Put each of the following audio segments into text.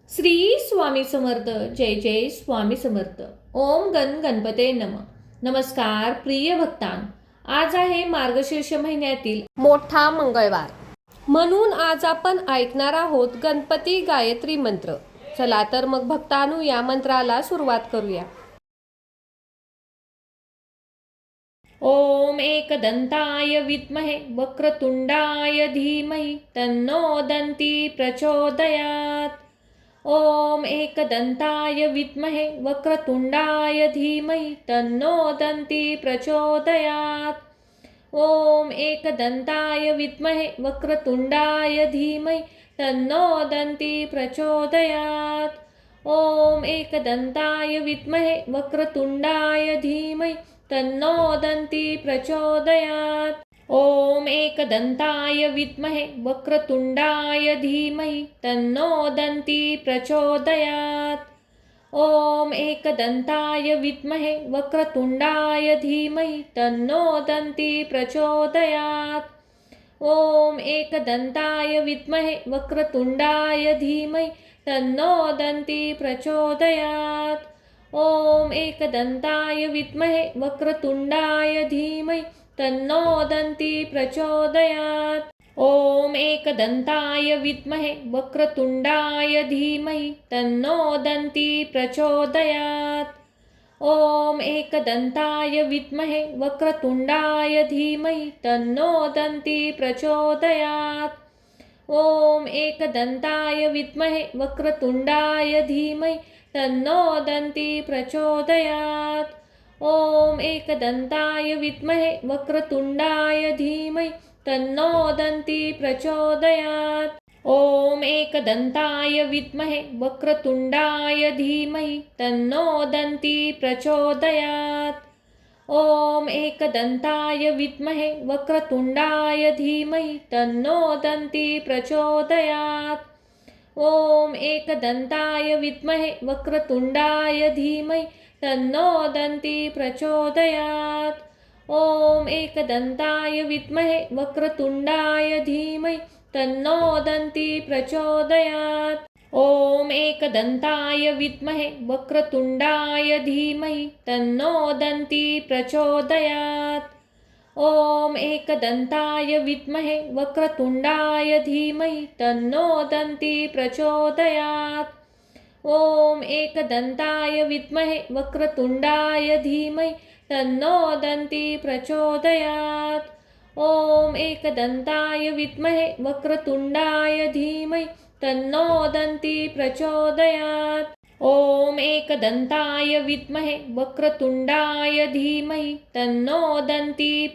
श्री स्वामी समर्थ. जय जय स्वामी समर्थ. ओम गणपते नम. नमस्कार प्रिय भक्तान. आज आहे मार्गशीर्ष महिन्यातील मोठा मंगळवार, म्हणून आज आपण ऐकणार आहोत गणपती गायत्री मंत्र. चला तर मग भक्तांनो, या मंत्राला सुरुवात करूया. ओम एकदंताय विद्महे वक्रतुंडाय धीमहि तन्नो दन्ती प्रचोदयात्. ओम एकदंताय विद्महे वक्रतुंडाय धीमहि तन्नो दन्ती प्रचोदयात्. ओम एकदंताय विद्महे वक्रतुंडाय धीमहि तन्नो दन्ती प्रचोदयात्. ओम एकदंताय विद्महे वक्रतुंडाय धीमहि तन्नो दन्ती प्रचोदयात्. ओम एकदंताय विद्महे वक्रतुंडाय धीमहि तन्नो दन्ती प्रचोदयात्. ओम एकदंताय विद्महे वक्रतुंडाय धीमहि तन्नो दन्ती प्रचोदयात्. ओम एकदंताय विद्महे वक्रतुंडाय धीमहि तन्नो दन्ती प्रचोदयात्. ओम एकदंताय विद्महे वक्रतुंडाय धीमहि तन्नो दन्ती प्रचोदयात्. ओम एकदंताय विद्महे वक्रतुंडाय धीमहि तन्नो दन्ती प्रचोदयात्. ओम एकदंताय विद्महे वक्रतुंडाय धीमहि तन्नो दन्ती प्रचोदयात्. ओम एकदंताय विद्महे वक्रतुंडाय धीमहि तन्नो दन्ती प्रचोदयात्. ओम एकदंताय विद्महे वक्रतुंडाय धीमहि तन्नो दन्ती प्रचोदयात्. ओम एकदंताय विद्महे वक्रतुंडाय धीमहि तन्नो दन्ती प्रचोदयात्. ओम एकदंताय विद्महे वक्रतुंडाय धीमहि तन्नो दन्ती प्रचोदयात्. ओम एकदंताय विद्महे वक्रतुंडाय धीमहि तन्नो दन्ती प्रचोदयात्. ओम एकदंताय विद्महे वक्रतुंडाय धीमहि तन्नो दन्ती प्रचोदयात्. ओम एकदंताय विद्महे वक्रतुंडाय धीमहि तन्नो दन्ती प्रचोदयात्. ओम एकदंताय विद्महे वक्रतुंडाय धीमहि तन्नो दन्ती प्रचोदयात्. ओम एकदंताय विद्महे वक्रतुंडाय धीमहि तन्नो दन्ती प्रचोदयात्. ओम एकदंताय विद्महे वक्रतुंडाय धीमहि तन्नो दन्ती प्रचोदयात्. ओम एकदंताय विद्महे वक्रतुंडाय धीमहि तन्नो दन्ती प्रचोदयात्. ओम एकदंताय विद्महे वक्रतुंडाय धीमहि तन्नो दन्ती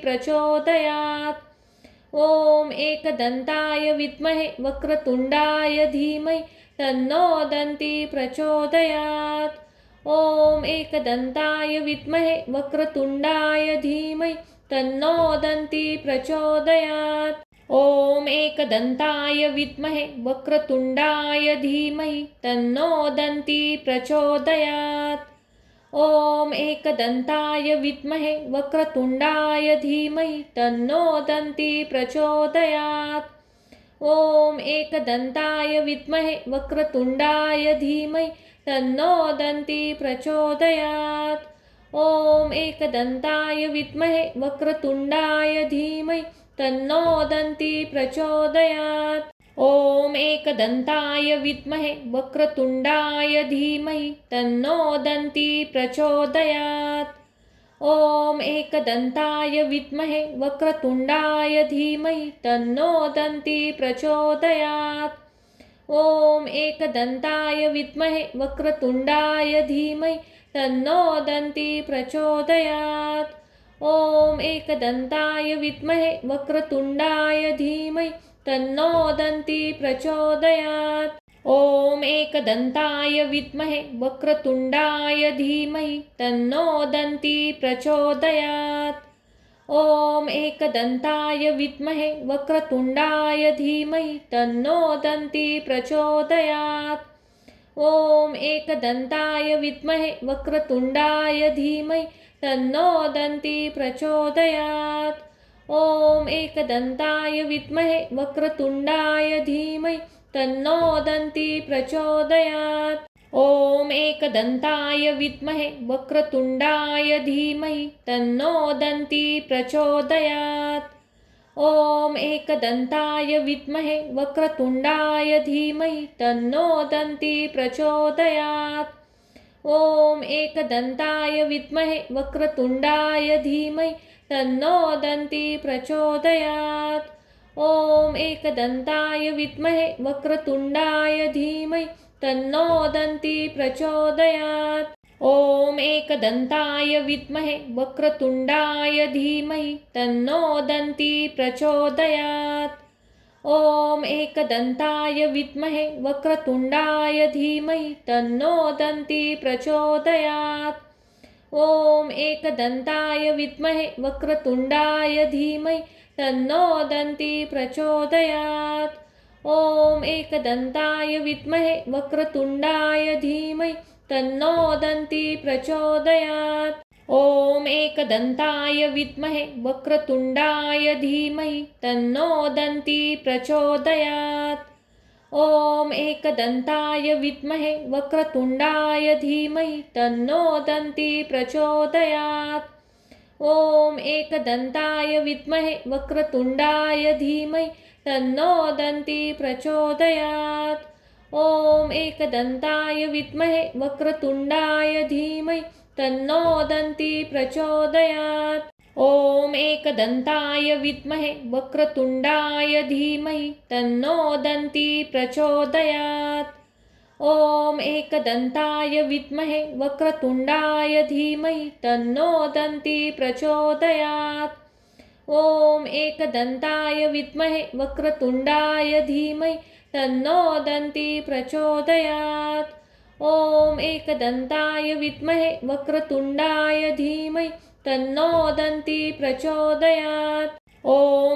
प्रचोदयात्. ओम एकदंताय विद्महे वक्रतुंडाय धीमहि तन्नो दन्ती प्रचोदयात्. ओम एकदंताय विद्महे वक्रतुंडाय धीमहि तन्नो दन्ती प्रचोदयात्. ओम एकदंताय विद्महे वक्रतुंडाय धीमहि तन्नो दन्ती प्रचोदयात्. ओम एकदंताय विद्महे वक्रतुंडाय धीमहि तन्नो दन्ती प्रचोदयात्. ओम एकदंताय विद्महे वक्रतुंडाय धीमहि तन्नो दन्ती प्रचोदयात्. ओम एकदंताय विद्महे वक्रतुंडाय धीमहि तन्नो दन्ती प्रचोदयात्. ओम एकदंताय विद्महे वक्रतुंडाय धीमहि तन्नो दन्ती प्रचोदयात्. ओम एकदंताय विद्महे वक्रतुंडाय धीमहि तन्नो दन्ती प्रचोदयात्. ओम एकदंताय विद्महे वक्रतुंडाय धीमहि तन्नो दन्ती प्रचोदयात्. ओम एकदंताय विद्महे वक्रतुंडाय धीमहि तन्नो दन्ती प्रचोदयात्. ओम एकदंताय विद्महे वक्रतुंडाय धीमहि तन्नो दन्ती प्रचोदयात्. ओम एकदंताय विद्महे वक्रतुंडाय धीमहि तन्नो दन्ती प्रचोदयात्. ओम एकदंताय विद्महे वक्रतुंडाय धीमहि तन्नो दन्ती प्रचोदयात्। ॐ एकदन्ताय विद्महे वक्रतुण्डाय धीमहि तन्नो दन्ती प्रचोदयात्। ॐ एकदन्ताय विद्महे वक्रतुण्डाय धीमहि तन्नो दन्ती प्रचोदयात्। ॐ एकदन्ताय विद्महे वक्रतुण्डाय धीमहि तन्नो दन्ती प्रचोदयात्। ॐ एकदन्ताय विद्महे वक्रतुण्डाय धीमहि तन्नो दन्ती प्रचोदयात्। ॐ एकदन्ताय विद्महे वक्रतुण्डाय धीमहि तन्नो दन्ती प्रचोदयात्। ॐ एकदन्ताय विद्महे वक्रतुण्डाय धीमहि तन्नो दन्ती प्रचोदयात्। ॐ एकदन्ताय विद्महे वक्रतुण्डाय धीमहि तन्नो दन्ती प्रचोदयात्। ॐ एकदन्ताय विद्महे वक्रतुण्डाय धीमहि तन्नो दन्ती प्रचोदयात्। ॐ एकदन्ताय विद्महे वक्रतुण्डाय धीमहि तन्नो दन्ती प्रचोदयात्। ॐ एकदन्ताय विद्महे वक्रतुण्डाय धीमहि तन्नो दन्ती प्रचोदयात्। ॐ एकदन्ताय विद्महे वक्रतुण्डाय धीमहि तन्नो दन्ती प्रचोदयात्। ॐ एकदन्ताय विद्महे वक्रतुण्डाय धीमहि तन्नो दन्ती प्रचोदयात्। ॐ एकदन्ताय विद्महे वक्रतुण्डाय धीमहि तन्नो दन्ती प्रचोदयात्। ॐ एकदन्ताय विद्महे वक्रतुण्डाय धीमहि तन्नो दन्ती प्रचोदयात्। ॐ एकदन्ताय विद्महे वक्रतुण्डाय धीमहि तन्नो दन्ती प्रचोदयात्। ॐ एकदन्ताय विद्महे वक्रतुण्डाय धीमहि तन्नो दन्ती प्रचोदयात्। ॐ एकदन्ताय विद्महे वक्रतुण्डाय धीमहि तन्नो दन्ती प्रचोदयात्। ॐ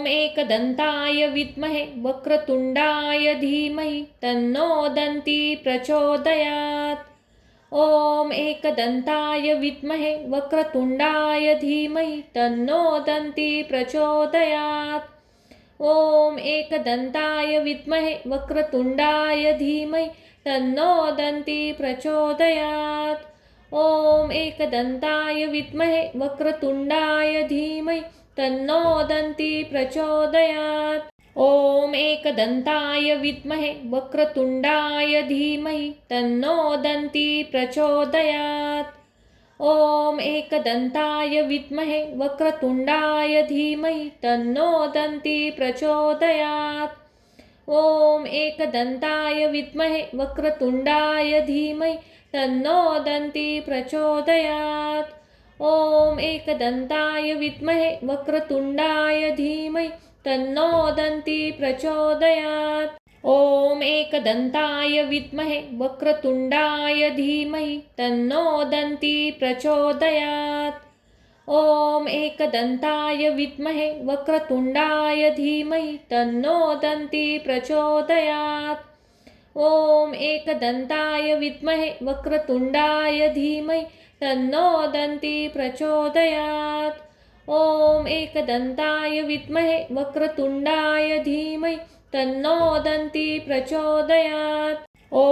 एकदन्ताय विद्महे वक्रतुण्डाय धीमहि तन्नो दन्ती प्रचोदयात्। ॐ एकदन्ताय विद्महे वक्रतुण्डाय धीमहि तन्नो दन्ती प्रचोदयात्। ॐ एकदन्ताय विद्महे वक्रतुण्डाय धीमहि तन्नो दन्ती प्रचोदयात्। ॐ एकदन्ताय विद्महे वक्रतुण्डाय धीमहि तन्नो दन्ती प्रचोदयात्। ॐ एकदन्ताय विद्महे वक्रतुण्डाय धीमहि तन्नो दन्ती प्रचोदयात्। ॐ एकदन्ताय विद्महे वक्रतुण्डाय धीमहि तन्नो दन्ती प्रचोदयात्। ॐ एकदन्ताय विद्महे वक्रतुण्डाय धीमहि तन्नो दन्ती प्रचोदयात्। ॐ एकदन्ताय विद्महे वक्रतुण्डाय धीमहि तन्नो दन्ती प्रचोदयात्। ॐ एकदन्ताय विद्महे वक्रतुण्डाय धीमहि तन्नो दन्ती प्रचोदयात्। ॐ एकदन्ताय विद्महे वक्रतुण्डाय धीमहि तन्नो दन्ती प्रचोदयात्। ॐ एकदन्ताय विद्महे वक्रतुण्डाय धीमहि तन्नो दन्ती प्रचोदयात्। ॐ एकदन्ताय विद्महे वक्रतुण्डाय धीमहि तन्नो दन्ती प्रचोदयात्।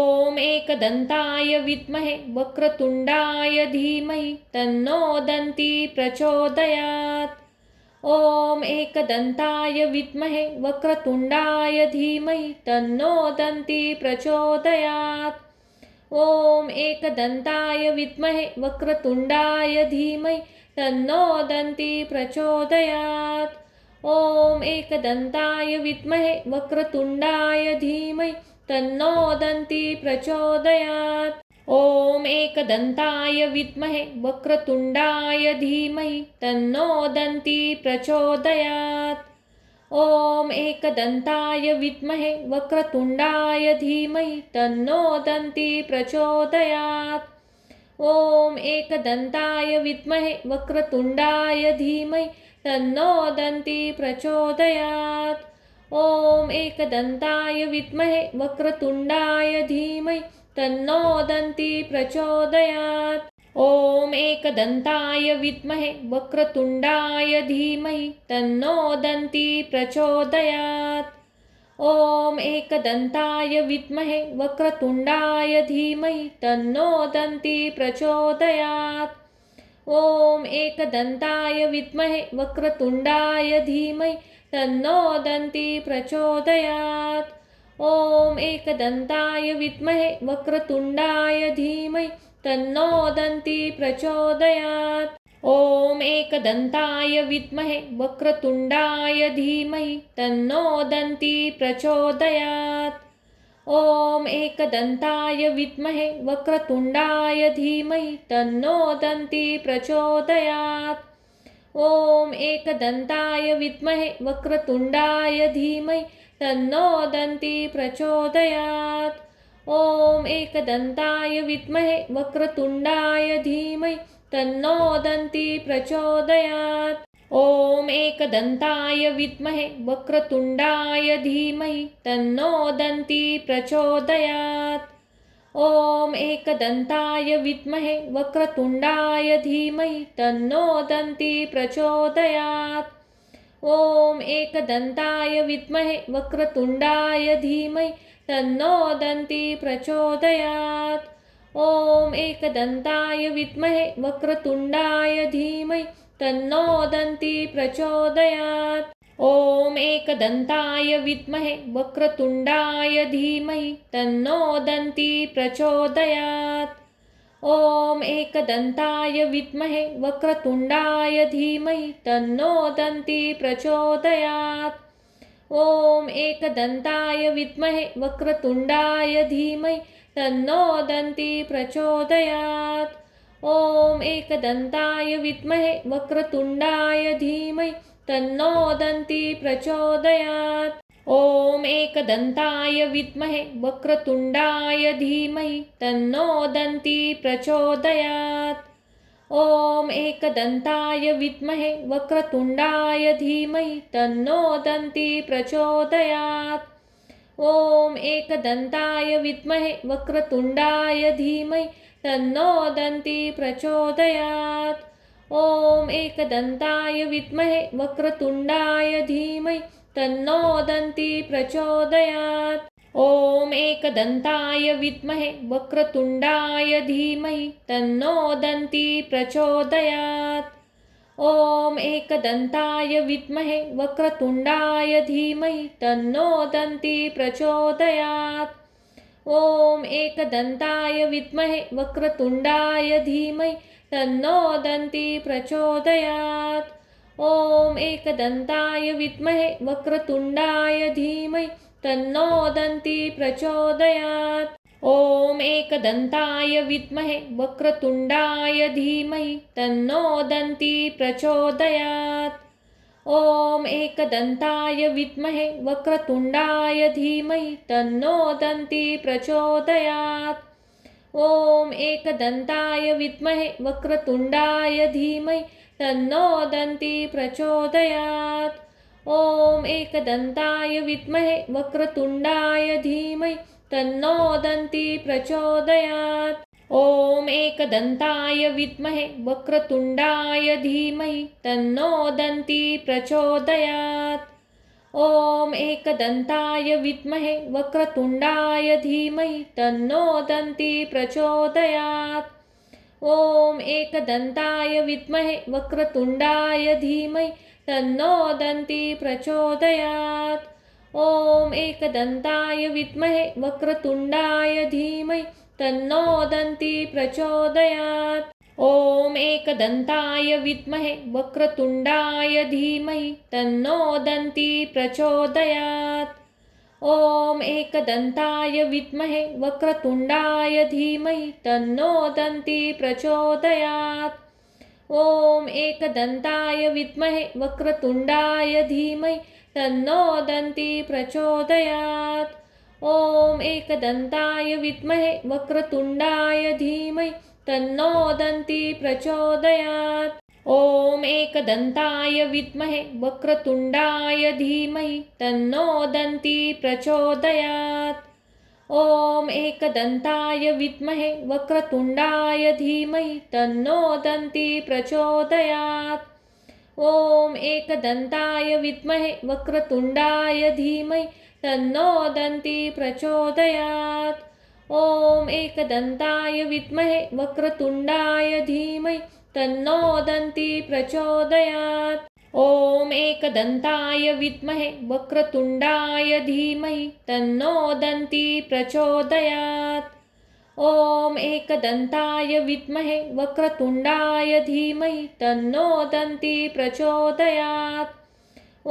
ॐ एकदन्ताय विद्महे वक्रतुण्डाय धीमहि तन्नो दन्ती प्रचोदयात्। ॐ एकदन्ताय विद्महे वक्रतुण्डाय धीमहि तन्नो दन्ती प्रचोदयात्। ॐ एकदन्ताय विद्महे वक्रतुण्डाय धीमहि तन्नो दन्ती प्रचोदयात्। ॐ एकदन्ताय विद्महे वक्रतुण्डाय धीमहि तन्नो दन्ती प्रचोदयात्। ॐ एकदन्ताय विद्महे वक्रतुण्डाय धीमहि तन्नो दन्ती प्रचोदयात्। ॐ एकदन्ताय विद्महे वक्रतुण्डाय धीमहि तन्नो दन्ती प्रचोदयात्। ॐ एकदन्ताय विद्महे वक्रतुण्डाय धीमहि तन्नो दन्ती प्रचोदयात्। ॐ एकदन्ताय विद्महे वक्रतुण्डाय धीमहि तन्नो दन्ती प्रचोदयात्। ॐ एकदन्ताय विद्महे वक्रतुण्डाय धीमहि तन्नो दन्ती प्रचोदयात्। ॐ एकदन्ताय विद्महे वक्रतुण्डाय धीमहि तन्नो दन्ती प्रचोदयात्। ॐ एकदन्ताय विद्महे वक्रतुण्डाय धीमहि तन्नो दन्ती प्रचोदयात्। ॐ एकदन्ताय विद्महे वक्रतुण्डाय धीमहि तन्नो दन्ती प्रचोदयात्। ॐ एकदन्ताय विद्महे वक्रतुण्डाय धीमहि तन्नो दन्ती प्रचोदयात्। ॐ एकदन्ताय विद्महे वक्रतुण्डाय धीमहि तन्नो दन्ती प्रचोदयात्। ॐ एकदन्ताय विद्महे वक्रतुण्डाय धीमहि तन्नो दन्ती प्रचोदयात्। ॐ एकदन्ताय विद्महे वक्रतुण्डाय धीमहि तन्नो दन्ती प्रचोदयात्। ॐ एकदन्ताय विद्महे वक्रतुण्डाय धीमहि तन्नो दन्ती प्रचोदयात्। ॐ एकदन्ताय विद्महे वक्रतुण्डाय धीमहि तन्नो दन्ती प्रचोदयात्। ॐ एकदन्ताय विद्महे वक्रतुण्डाय धीमहि तन्नो दन्ती प्रचोदयात्। ॐ एकदन्ताय विद्महे वक्रतुण्डाय धीमहि तन्नो दन्ती प्रचोदयात्। ॐ एकदन्ताय विद्महे वक्रतुण्डाय धीमहि तन्नो दन्ती प्रचोदयात्। ॐ एकदन्ताय विद्महे वक्रतुण्डाय धीमहि तन्नो दन्ती प्रचोदयात्। ॐ एकदन्ताय विद्महे वक्रतुण्डाय धीमहि तन्नो दन्ती प्रचोदयात्। ॐ एकदन्ताय विद्महे वक्रतुण्डाय धीमहि तन्नो दन्ती प्रचोदयात्। ॐ एकदन्ताय विद्महे वक्रतुण्डाय धीमहि तन्नो दन्ती प्रचोदयात्। ॐ एकदन्ताय विद्महे वक्रतुण्डाय धीमहि तन्नो दन्ती प्रचोदयात्। ॐ एकदन्ताय विद्महे वक्रतुण्डाय धीमहि तन्नो दन्ती प्रचोदयात्। ॐ एकदन्ताय विद्महे वक्रतुण्डाय धीमहि तन्नो दन्ती प्रचोदयात्। ॐ एकदन्ताय विद्महे वक्रतुण्डाय धीमहि तन्नो दन्ती प्रचोदयात्। ॐ एकदन्ताय विद्महे वक्रतुण्डाय धीमहि तन्नो दन्ती प्रचोदयात्। ॐ एकदन्ताय विद्महे वक्रतुण्डाय धीमहि तन्नो दन्ती प्रचोदयात्। ॐ एकदन्ताय विद्महे वक्रतुण्डाय धीमहि तन्नो दन्ती प्रचोदयात्। ॐ एकदन्ताय विद्महे वक्रतुण्डाय धीमहि तन्नो दन्ती प्रचोदयात्। ॐ एकदन्ताय विद्महे वक्रतुण्डाय धीमहि तन्नो दन्ती प्रचोदयात्। ॐ एकदन्ताय विद्महे वक्रतुण्डाय धीमहि तन्नो दन्ती प्रचोदयात्। ॐ एकदन्ताय विद्महे वक्रतुण्डाय धीमहि तन्नो दन्ती प्रचोदयात्। ॐ एकदन्ताय विद्महे वक्रतुण्डाय धीमहि तन्नो दन्ती प्रचोदयात्। ॐ एकदन्ताय विद्महे वक्रतुण्डाय धीमहि तन्नो दन्ती प्रचोदयात्। ॐ एकदन्ताय विद्महे वक्रतुण्डाय धीमहि तन्नो दन्ती प्रचोदयात्। ॐ एकदन्ताय विद्महे वक्रतुण्डाय धीमहि तन्नो दन्ती प्रचोदयात्। ॐ एकदन्ताय विद्महे वक्रतुण्डाय धीमहि तन्नो दन्ती प्रचोदयात्। ॐ एकदन्ताय विद्महे वक्रतुण्डाय धीमहि तन्नो दन्ती प्रचोदयात्। ॐ एकदन्ताय विद्महे वक्रतुण्डाय धीमहि तन्नो दन्ती प्रचोदयात्। ॐ एकदन्ताय विद्महे वक्रतुण्डाय धीमहि तन्नो दन्ती प्रचोदयात्। ॐ एकदन्ताय विद्महे वक्रतुण्डाय धीमहि तन्नो दन्ती प्रचोदयात्। ॐ एकदन्ताय विद्महे वक्रतुण्डाय धीमहि तन्नो दन्ती प्रचोदयात्। ॐ एकदन्ताय विद्महे वक्रतुण्डाय धीमहि तन्नो दन्ती प्रचोदयात्। ॐ एकदन्ताय विद्महे वक्रतुण्डाय धीमहि तन्नो दन्ती प्रचोदयात्। ॐ एकदन्ताय विद्महे वक्रतुण्डाय धीमहि तन्नो दन्ती प्रचोदयात्। ॐ एकदन्ताय विद्महे वक्रतुण्डाय धीमहि तन्नो दन्ती प्रचोदयात्।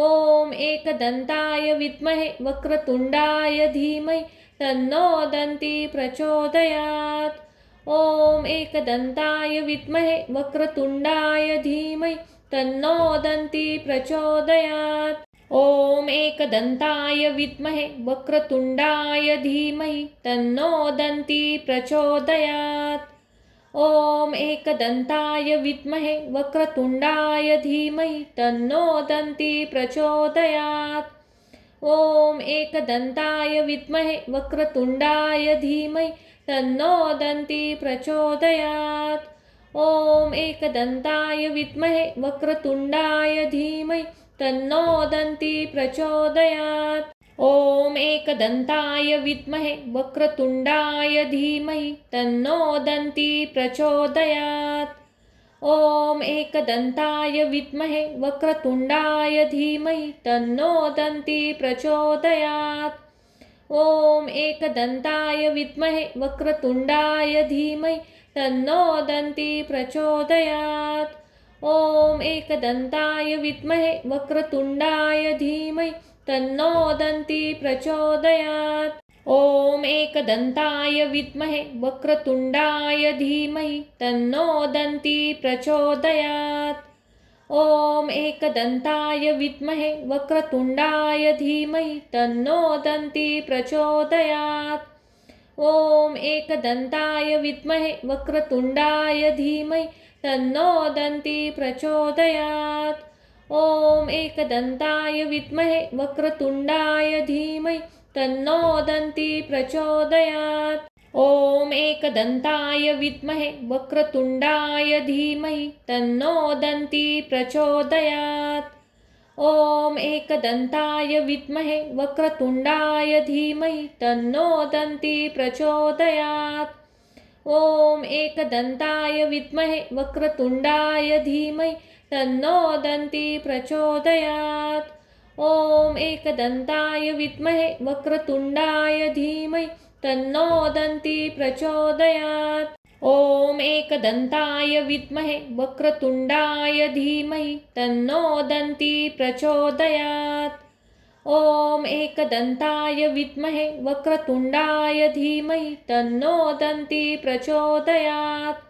ॐ एकदन्ताय विद्महे वक्रतुण्डाय धीमहि तन्नो दन्ती प्रचोदयात्। ॐ एकदन्ताय विद्महे वक्रतुण्डाय धीमहि तन्नो दन्ती प्रचोदयात्। ॐ एकदन्ताय विद्महे वक्रतुण्डाय धीमहि तन्नो दन्ती प्रचोदयात्। ॐ एकदन्ताय विद्महे वक्रतुण्डाय धीमहि तन्नो दन्ती प्रचोदयात्। ॐ एकदन्ताय विद्महे वक्रतुण्डाय धीमहि तन्नो दन्ती प्रचोदयात्। ॐ एकदन्ताय विद्महे वक्रतुण्डाय धीमहि तन्नो दन्ती प्रचोदयात्। ॐ एकदन्ताय विद्महे वक्रतुण्डाय धीमहि तन्नो दन्ती प्रचोदयात्। ॐ एकदन्ताय विद्महे वक्रतुण्डाय धीमहि तन्नो दन्ती प्रचोदयात्। ॐ एकदन्ताय विद्महे वक्रतुण्डाय धीमहि तन्नो दन्ती प्रचोदयात्। ॐ एकदन्ताय विद्महे वक्रतुण्डाय धीमहि तन्नो दन्ती प्रचोदयात्। ॐ एकदन्ताय विद्महे वक्रतुण्डाय धीमहि तन्नो दन्ती प्रचोदयात्। ॐ एकदन्ताय विद्महे वक्रतुण्डाय धीमहि तन्नो दन्ती प्रचोदयात्। ॐ एकदन्ताय विद्महे वक्रतुण्डाय धीमहि तन्नो दन्ती प्रचोदयात्। ॐ एकदन्ताय विद्महे वक्रतुण्डाय धीमहि तन्नो दन्ती प्रचोदयात्। ॐ एकदन्ताय विद्महे वक्रतुण्डाय धीमहि तन्नो दन्ती प्रचोदयात्। ॐ एकदन्ताय विद्महे वक्रतुण्डाय धीमहि तन्नो दन्ती प्रचोदयात्। ॐ एकदन्ताय विद्महे वक्रतुण्डाय धीमहि तन्नो दन्ती प्रचोदयात्। ॐ एकदन्ताय विद्महे वक्रतुण्डाय धीमहि तन्नो दन्ती प्रचोदयात्। ॐ एकदन्ताय विद्महे वक्रतुण्डाय धीमहि तन्नो दन्ती प्रचोदयात्। ॐ एकदन्ताय विद्महे वक्रतुण्डाय धीमहि तन्नो दन्ती प्रचोदयात्।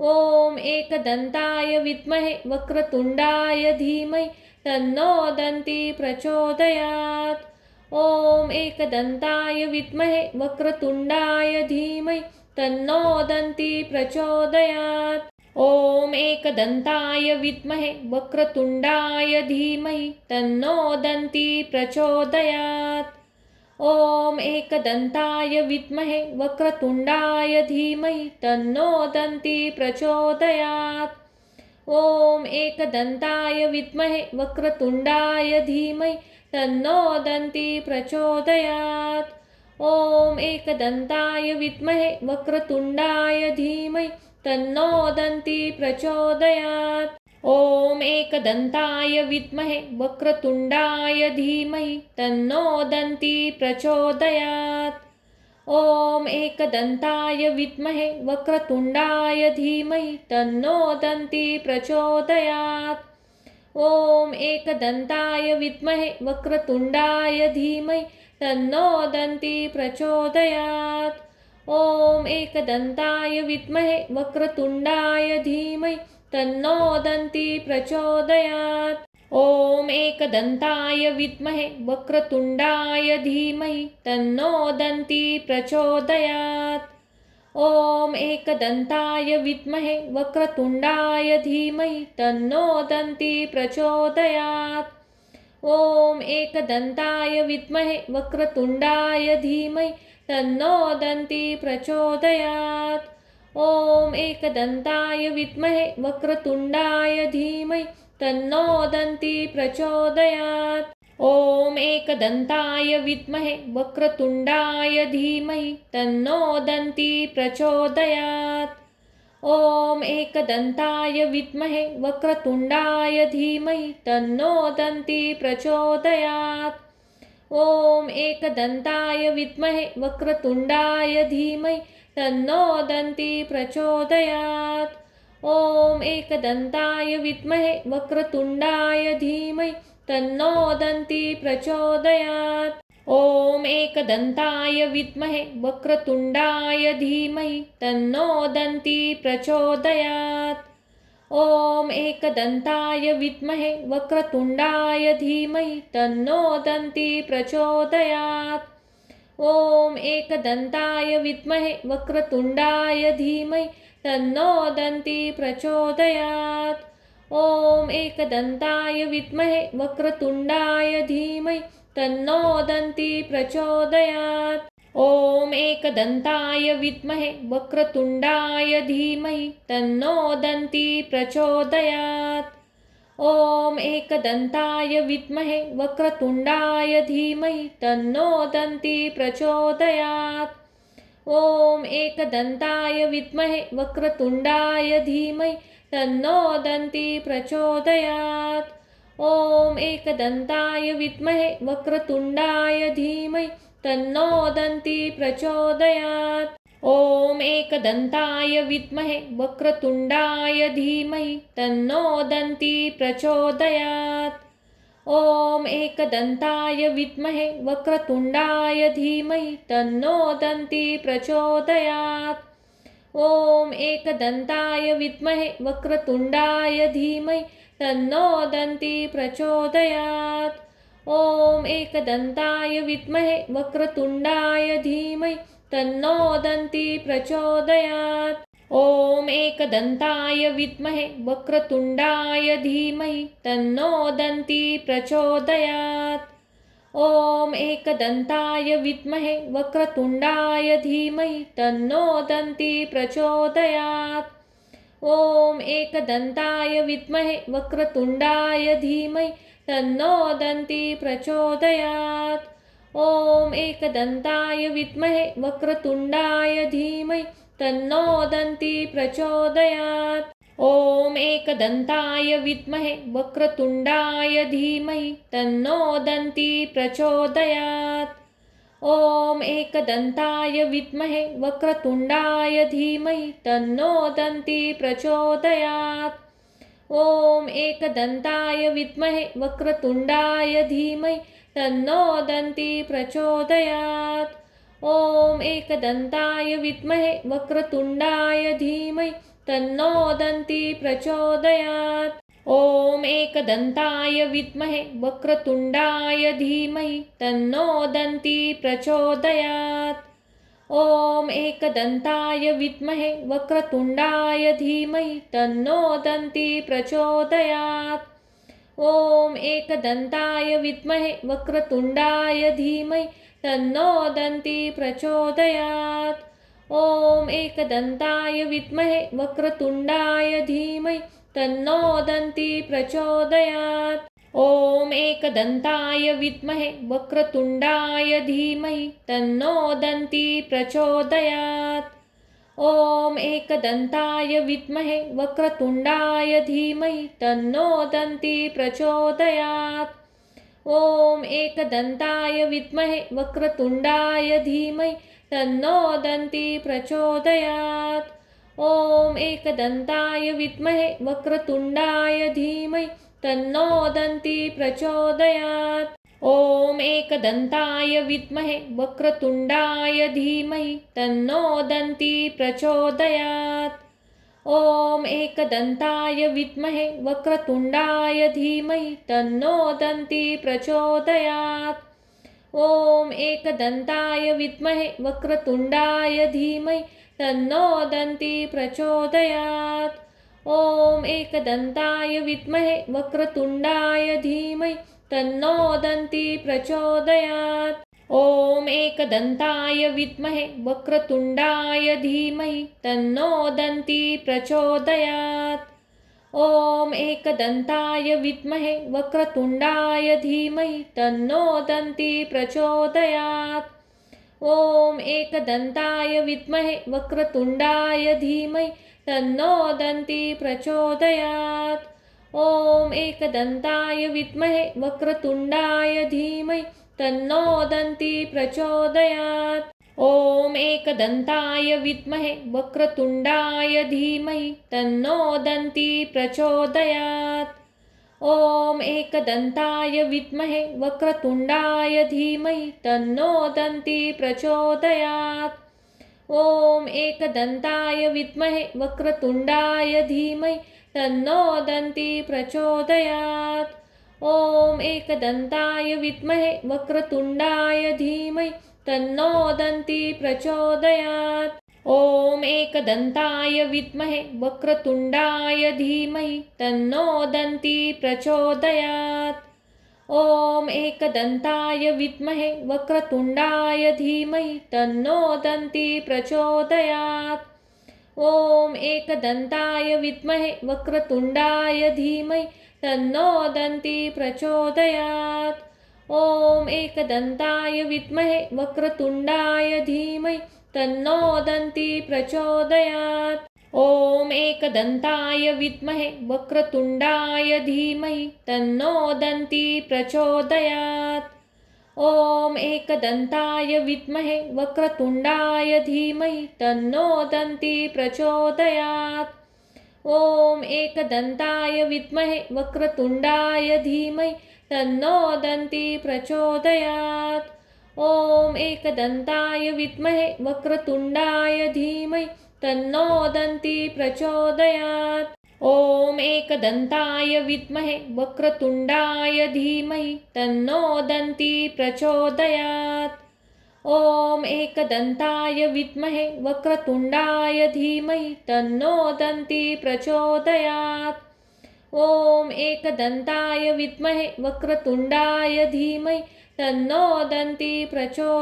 ॐ एकदन्ताय विद्महे वक्रतुण्डाय धीमहि तन्नो दन्ती प्रचोदयात्। ॐ एकदन्ताय विद्महे वक्रतुण्डाय धीमहि तन्नो दन्ती प्रचोदयात्। ॐ एकदन्ताय विद्महे वक्रतुण्डाय धीमहि तन्नो दन्ती प्रचोदयात्। ॐ एकदन्ताय विद्महे वक्रतुण्डाय धीमहि तन्नो दन्ती प्रचोदयात्। ॐ एकदन्ताय विद्महे वक्रतुण्डाय धीमहि तन्नो दन्ती प्रचोदयात्। ॐ एकदन्ताय विद्महे वक्रतुण्डाय धीमहि तन्नो दन्ती प्रचोदयात्। ॐ एकदन्ताय विद्महे वक्रतुण्डाय धीमहि तन्नो दन्ती प्रचोदयात्। ॐ एकदन्ताय विद्महे वक्रतुण्डाय धीमहि तन्नो दन्ती प्रचोदयात्। ॐ एकदन्ताय विद्महे वक्रतुण्डाय धीमहि तन्नो दन्ती प्रचोदयात्। ॐ एकदन्ताय विद्महे वक्रतुण्डाय धीमहि तन्नो दन्ती प्रचोदयात्। ॐ एकदन्ताय विद्महे वक्रतुण्डाय धीमहि तन्नो दन्ती प्रचोदयात्। ॐ एकदन्ताय विद्महे वक्रतुण्डाय धीमहि तन्नो दन्ती प्रचोदयात्। ॐ एकदन्ताय विद्महे वक्रतुण्डाय धीमहि तन्नो दन्ती प्रचोदयात्। ॐ एकदन्ताय विद्महे वक्रतुण्डाय धीमहि तन्नो दन्ती प्रचोदयात्। ॐ एकदन्ताय विद्महे वक्रतुण्डाय धीमहि तन्नो दन्ती प्रचोदयात्। ॐ एकदन्ताय विद्महे वक्रतुण्डाय धीमहि तन्नो दन्ती प्रचोदयात्। ॐ एकदन्ताय विद्महे वक्रतुण्डाय धीमहि तन्नो दन्ती प्रचोदयात्। ॐ एकदन्ताय विद्महे वक्रतुण्डाय धीमहि तन्नो दन्ती प्रचोदयात्। ॐ एकदन्ताय विद्महे वक्रतुण्डाय धीमहि तन्नो दन्ती प्रचोदयात्। ॐ एकदन्ताय विद्महे वक्रतुण्डाय धीमहि तन्नो दन्ती प्रचोदयात्। ॐ एकदन्ताय विद्महे वक्रतुण्डाय धीमहि तन्नो दन्ती प्रचोदयात्। ॐ एकदन्ताय विद्महे वक्रतुण्डाय धीमहि तन्नो दन्ती प्रचोदयात्। ॐ एकदन्ताय विद्महे वक्रतुण्डाय धीमहि तन्नो दन्ती प्रचोदयात्। ॐ एकदन्ताय विद्महे वक्रतुण्डाय धीमहि तन्नो दन्ती प्रचोदयात्। ॐ एकदन्ताय विद्महे वक्रतुण्डाय धीमहि तन्नो दन्ती प्रचोदयात्। ॐ एकदन्ताय विद्महे वक्रतुण्डाय धीमहि तन्नो दन्ती प्रचोदयात्। ॐ एकदन्ताय विद्महे वक्रतुण्डाय धीमहि तन्नो दन्ती प्रचोदयात्। ॐ एकदन्ताय विद्महे वक्रतुण्डाय धीमहि तन्नो दन्ती प्रचोदयात्। ॐ एकदन्ताय विद्महे वक्रतुण्डाय धीमहि तन्नो दन्ती प्रचोदयात्। ॐ एकदन्ताय विद्महे वक्रतुण्डाय धीमहि तन्नो दन्ती प्रचोदयात्। ॐ एकदन्ताय विद्महे वक्रतुण्डाय धीमहि तन्नो दन्ती प्रचोदयात्। ॐ एकदन्ताय विद्महे वक्रतुण्डाय धीमहि तन्नो दन्ती प्रचोदयात्। ॐ एकदन्ताय विद्महे वक्रतुण्डाय धीमहि तन्नो दन्ती प्रचोदयात्। ॐ एकदन्ताय विद्महे वक्रतुण्डाय धीमहि तन्नो दन्ती प्रचोदयात्। ॐ एकदन्ताय विद्महे वक्रतुण्डाय धीमहि तन्नो दन्ती प्रचोदयात्। ॐ एकदन्ताय विद्महे वक्रतुण्डाय धीमहि तन्नो दन्ती प्रचोदयात्। ॐ एकदन्ताय विद्महे वक्रतुण्डाय धीमहि तन्नो दन्ती प्रचोदयात्। ॐ एकदन्ताय विद्महे वक्रतुण्डाय धीमहि तन्नो दन्ती प्रचोदयात्। ॐ एकदन्ताय विद्महे वक्रतुण्डाय धीमहि तन्नो दन्ती प्रचोदयात्। ॐ एकदन्ताय विद्महे वक्रतुण्डाय धीमहि तन्नो दन्ती प्रचोदयात्। ॐ एकदन्ताय विद्महे वक्रतुण्डाय धीमहि तन्नो दन्ती प्रचोदयात्। ॐ एकदन्ताय विद्महे वक्रतुण्डाय धीमहि तन्नो दन्ती प्रचोदयात्। ॐ एकदन्ताय विद्महे वक्रतुण्डाय धीमहि तन्नो दन्ती प्रचोदयात्। ॐ एकदन्ताय विद्महे वक्रतुण्डाय धीमहि तन्नो दन्ती प्रचोदयात्। ॐ एकदन्ताय विद्महे वक्रतुण्डाय धीमहि तन्नो दन्ती प्रचोदयात्। ॐ एकदन्ताय विद्महे वक्रतुण्डाय धीमहि तन्नो दन्ती प्रचोदयात्। ॐ एकदन्ताय विद्महे वक्रतुण्डाय धीमहि तन्नो दन्ती प्रचोदयात्। ॐ एकदन्ताय विद्महे वक्रतुण्डाय धीमहि तन्नो दन्ती प्रचोदयात्। ॐ एकदन्ताय विद्महे वक्रतुण्डाय धीमहि तन्नो दन्ती प्रचोदयात्। ॐ एकदन्ताय विद्महे वक्रतुण्डाय धीमहि तन्नो दन्ती प्रचोदयात्। ॐ एकदन्ताय विद्महे वक्रतुण्डाय धीमहि तन्नो दन्ती प्रचोदयात्। ॐ एकदन्ताय विद्महे वक्रतुण्डाय धीमहि तन्नो दन्ती प्रचोदयात्। ॐ एकदन्ताय विद्महे वक्रतुण्डाय धीमहि तन्नो दन्ती प्रचोदयात्। ॐ एकदन्ताय विद्महे वक्रतुण्डाय धीमहि तन्नो दन्ती प्रचोदयात्। ॐ एकदन्ताय विद्महे वक्रतुण्डाय धीमहि तन्नो दन्ती प्रचोदयात्। ॐ एकदन्ताय विद्महे वक्रतुण्डाय धीमहि तन्नो दन्ती प्रचोदयात्। ॐ एकदन्ताय विद्महे वक्रतुण्डाय धीमहि तन्नो दन्ती प्रचोदयात्। ॐ एकदन्ताय विद्महे वक्रतुण्डाय धीमहि तन्नो दन्ती प्रचोदयात्। ॐ एकदन्ताय विद्महे वक्रतुण्डाय धीमहि तन्नो दन्ती प्रचोदयात्। ॐ एकदन्ताय विद्महे वक्रतुण्डाय धीमहि तन्नो दन्ती प्रचोदयात्। ॐ एकदन्ताय विद्महे वक्रतुण्डाय धीमहि तन्नो दन्ती प्रचोदयात्। ॐ एकदन्ताय विद्महे वक्रतुण्डाय धीमहि तन्नो दन्ती प्रचोदयात्। ॐ एकदन्ताय विद्महे वक्रतुण्डाय धीमहि तन्नो दन्ती प्रचोदयात्। ॐ एकदन्ताय विद्महे वक्रतुण्डाय धीमहि तन्नो दन्ती प्रचोदयात्। ॐ एकदन्ताय विद्महे वक्रतुण्डाय धीमहि तन्नो दन्ती प्रचोदयात्। ॐ एकदन्ताय विद्महे वक्रतुण्डाय धीमहि तन्नो दन्ती प्रचोदयात्। ॐ एकदन्ताय विद्महे वक्रतुण्डाय धीमहि तन्नो दन्ती प्रचोदयात्। ॐ एकदन्ताय विद्महे वक्रतुण्डाय धीमहि तन्नो दन्ती प्रचोदयात्। ॐ एकदन्ताय विद्महे वक्रतुण्डाय धीमहि तन्नो दन्ती प्रचोदयात्।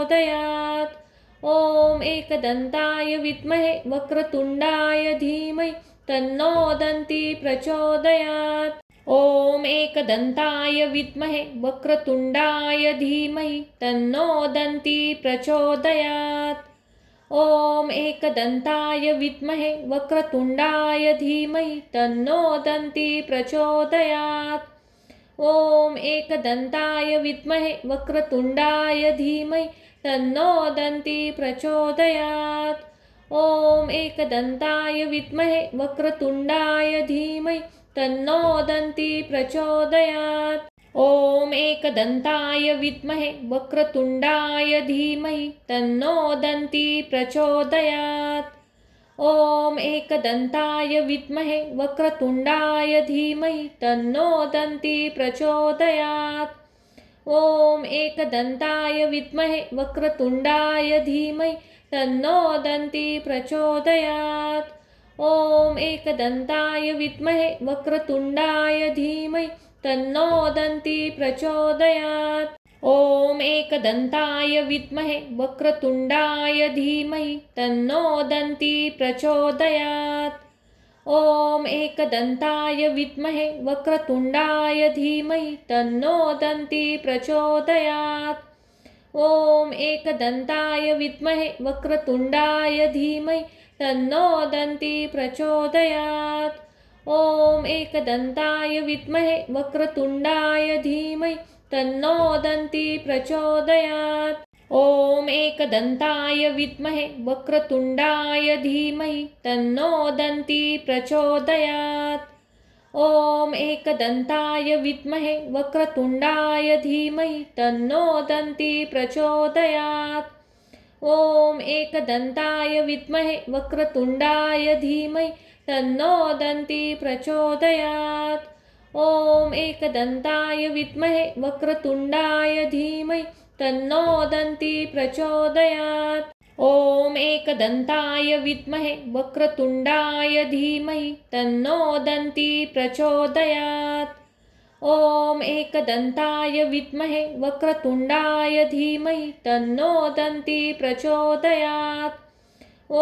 ॐ एकदन्ताय विद्महे वक्रतुण्डाय धीमहि तन्नो दन्ती प्रचोदयात्। ॐ एकदन्ताय विद्महे वक्रतुण्डाय धीमहि तन्नो दन्ती प्रचोदयात्। ॐ एकदन्ताय विद्महे वक्रतुण्डाय धीमहि तन्नो दन्ती प्रचोदयात्। ॐ एकदन्ताय विद्महे वक्रतुण्डाय धीमहि तन्नो दन्ती प्रचोदयात्। ॐ एकदन्ताय विद्महे वक्रतुण्डाय धीमहि तन्नो दन्ती प्रचोदयात्। ॐ एकदन्ताय विद्महे वक्रतुण्डाय धीमहि तन्नो दन्ती प्रचोदयात्। ॐ एकदन्ताय विद्महे वक्रतुण्डाय धीमहि तन्नो दन्ती प्रचोदयात्। ॐ एकदन्ताय विद्महे वक्रतुण्डाय धीमहि तन्नो दन्ती प्रचोदयात्। ॐ एकदन्ताय विद्महे वक्रतुण्डाय धीमहि तन्नो दन्ती प्रचोदयात्। ॐ एकदन्ताय विद्महे वक्रतुण्डाय धीमहि तन्नो दन्ती प्रचोदयात्। ॐ एकदन्ताय विद्महे वक्रतुण्डाय धीमहि तन्नो दन्ती प्रचोदयात्। ॐ एकदन्ताय विद्महे वक्रतुण्डाय धीमहि तन्नो दन्ती प्रचोदयात्। ॐ एकदन्ताय विद्महे वक्रतुण्डाय धीमहि तन्नो दन्ती प्रचोदयात्। ॐ एकदन्ताय विद्महे वक्रतुण्डाय धीमहि तन्नो दन्ती प्रचोदयात्। ॐ एकदन्ताय विद्महे वक्रतुण्डाय धीमहि तन्नो दन्ती प्रचोदयात्। ॐ एकदन्ताय विद्महे वक्रतुण्डाय धीमहि तन्नो दन्ती प्रचोदयात्। ॐ एकदन्ताय विद्महे वक्रतुण्डाय धीमहि तन्नो दन्ती प्रचोदयात्। ॐ एकदन्ताय विद्महे वक्रतुण्डाय धीमहि तन्नो दन्ती प्रचोदयात्। ॐ एकदन्ताय विद्महे वक्रतुण्डाय धीमहि तन्नो दन्ती प्रचोदयात्।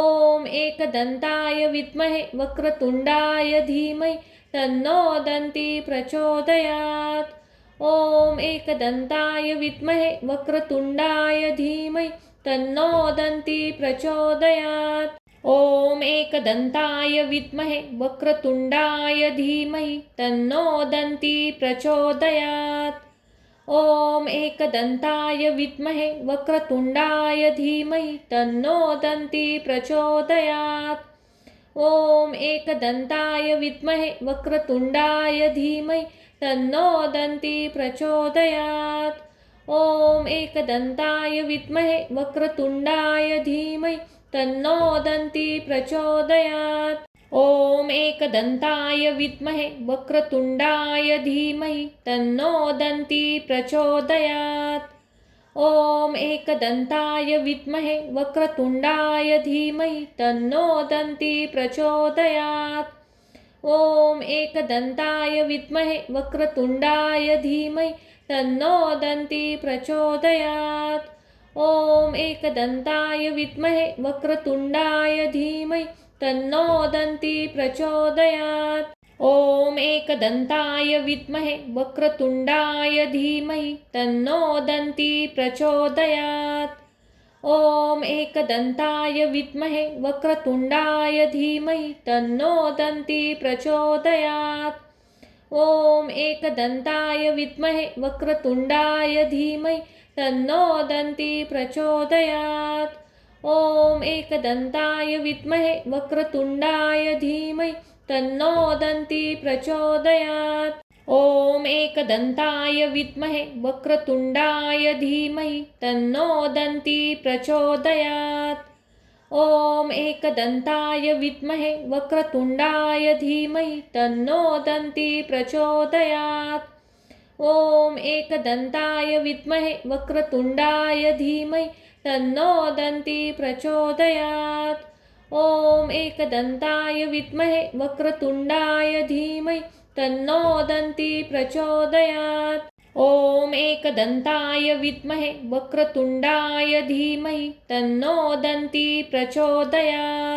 ॐ एकदन्ताय विद्महे वक्रतुण्डाय धीमहि तन्नो दन्ती प्रचोदयात्। ॐ एकदन्ताय विद्महे वक्रतुण्डाय धीमहि तन्नो दन्ती प्रचोदयात्। ॐ एकदन्ताय विद्महे वक्रतुण्डाय धीमहि तन्नो दन्ती प्रचोदयात्। ॐ एकदन्ताय विद्महे वक्रतुण्डाय धीमहि तन्नो दन्ती प्रचोदयात्। ॐ एकदन्ताय विद्महे वक्रतुण्डाय धीमहि तन्नो दन्ती प्रचोदयात्। ॐ एकदन्ताय विद्महे वक्रतुण्डाय धीमहि तन्नो दन्ती प्रचोदयात्। ॐ एकदन्ताय विद्महे वक्रतुण्डाय धीमहि तन्नो दन्ती प्रचोदयात्। ॐ एकदन्ताय विद्महे वक्रतुण्डाय धीमहि तन्नो दन्ती प्रचोदयात्। ॐ एकदन्ताय विद्महे वक्रतुण्डाय धीमहि तन्नो दन्ती प्रचोदयात्। ॐ एकदन्ताय विद्महे वक्रतुण्डाय धीमहि तन्नो दन्ती प्रचोदयात्। ॐ एकदन्ताय विद्महे वक्रतुण्डाय धीमहि तन्नो दन्ती प्रचोदयात्। ॐ एकदन्ताय विद्महे वक्रतुण्डाय धीमहि तन्नो दन्ती प्रचोदयात्। ॐ एकदन्ताय विद्महे वक्रतुण्डाय धीमहि तन्नो दन्ती प्रचोदयात्। ॐ एकदन्ताय विद्महे वक्रतुण्डाय धीमहि तन्नो दन्ती प्रचोदयात्। ॐ एकदन्ताय विद्महे वक्रतुण्डाय धीमहि तन्नो दन्ती प्रचोदयात्। ॐ एकदन्ताय विद्महे वक्रतुण्डाय धीमहि तन्नो दन्ती प्रचोदयात्। ॐ एकदन्ताय विद्महे वक्रतुण्डाय धीमहि तन्नो दन्ती प्रचोदयात्। ॐ एकदन्ताय विद्महे वक्रतुण्डाय धीमहि तन्नो दन्ती प्रचोदयात्। ॐ एकदन्ताय विद्महे वक्रतुण्डाय धीमहि तन्नो दन्ती प्रचोदयात्।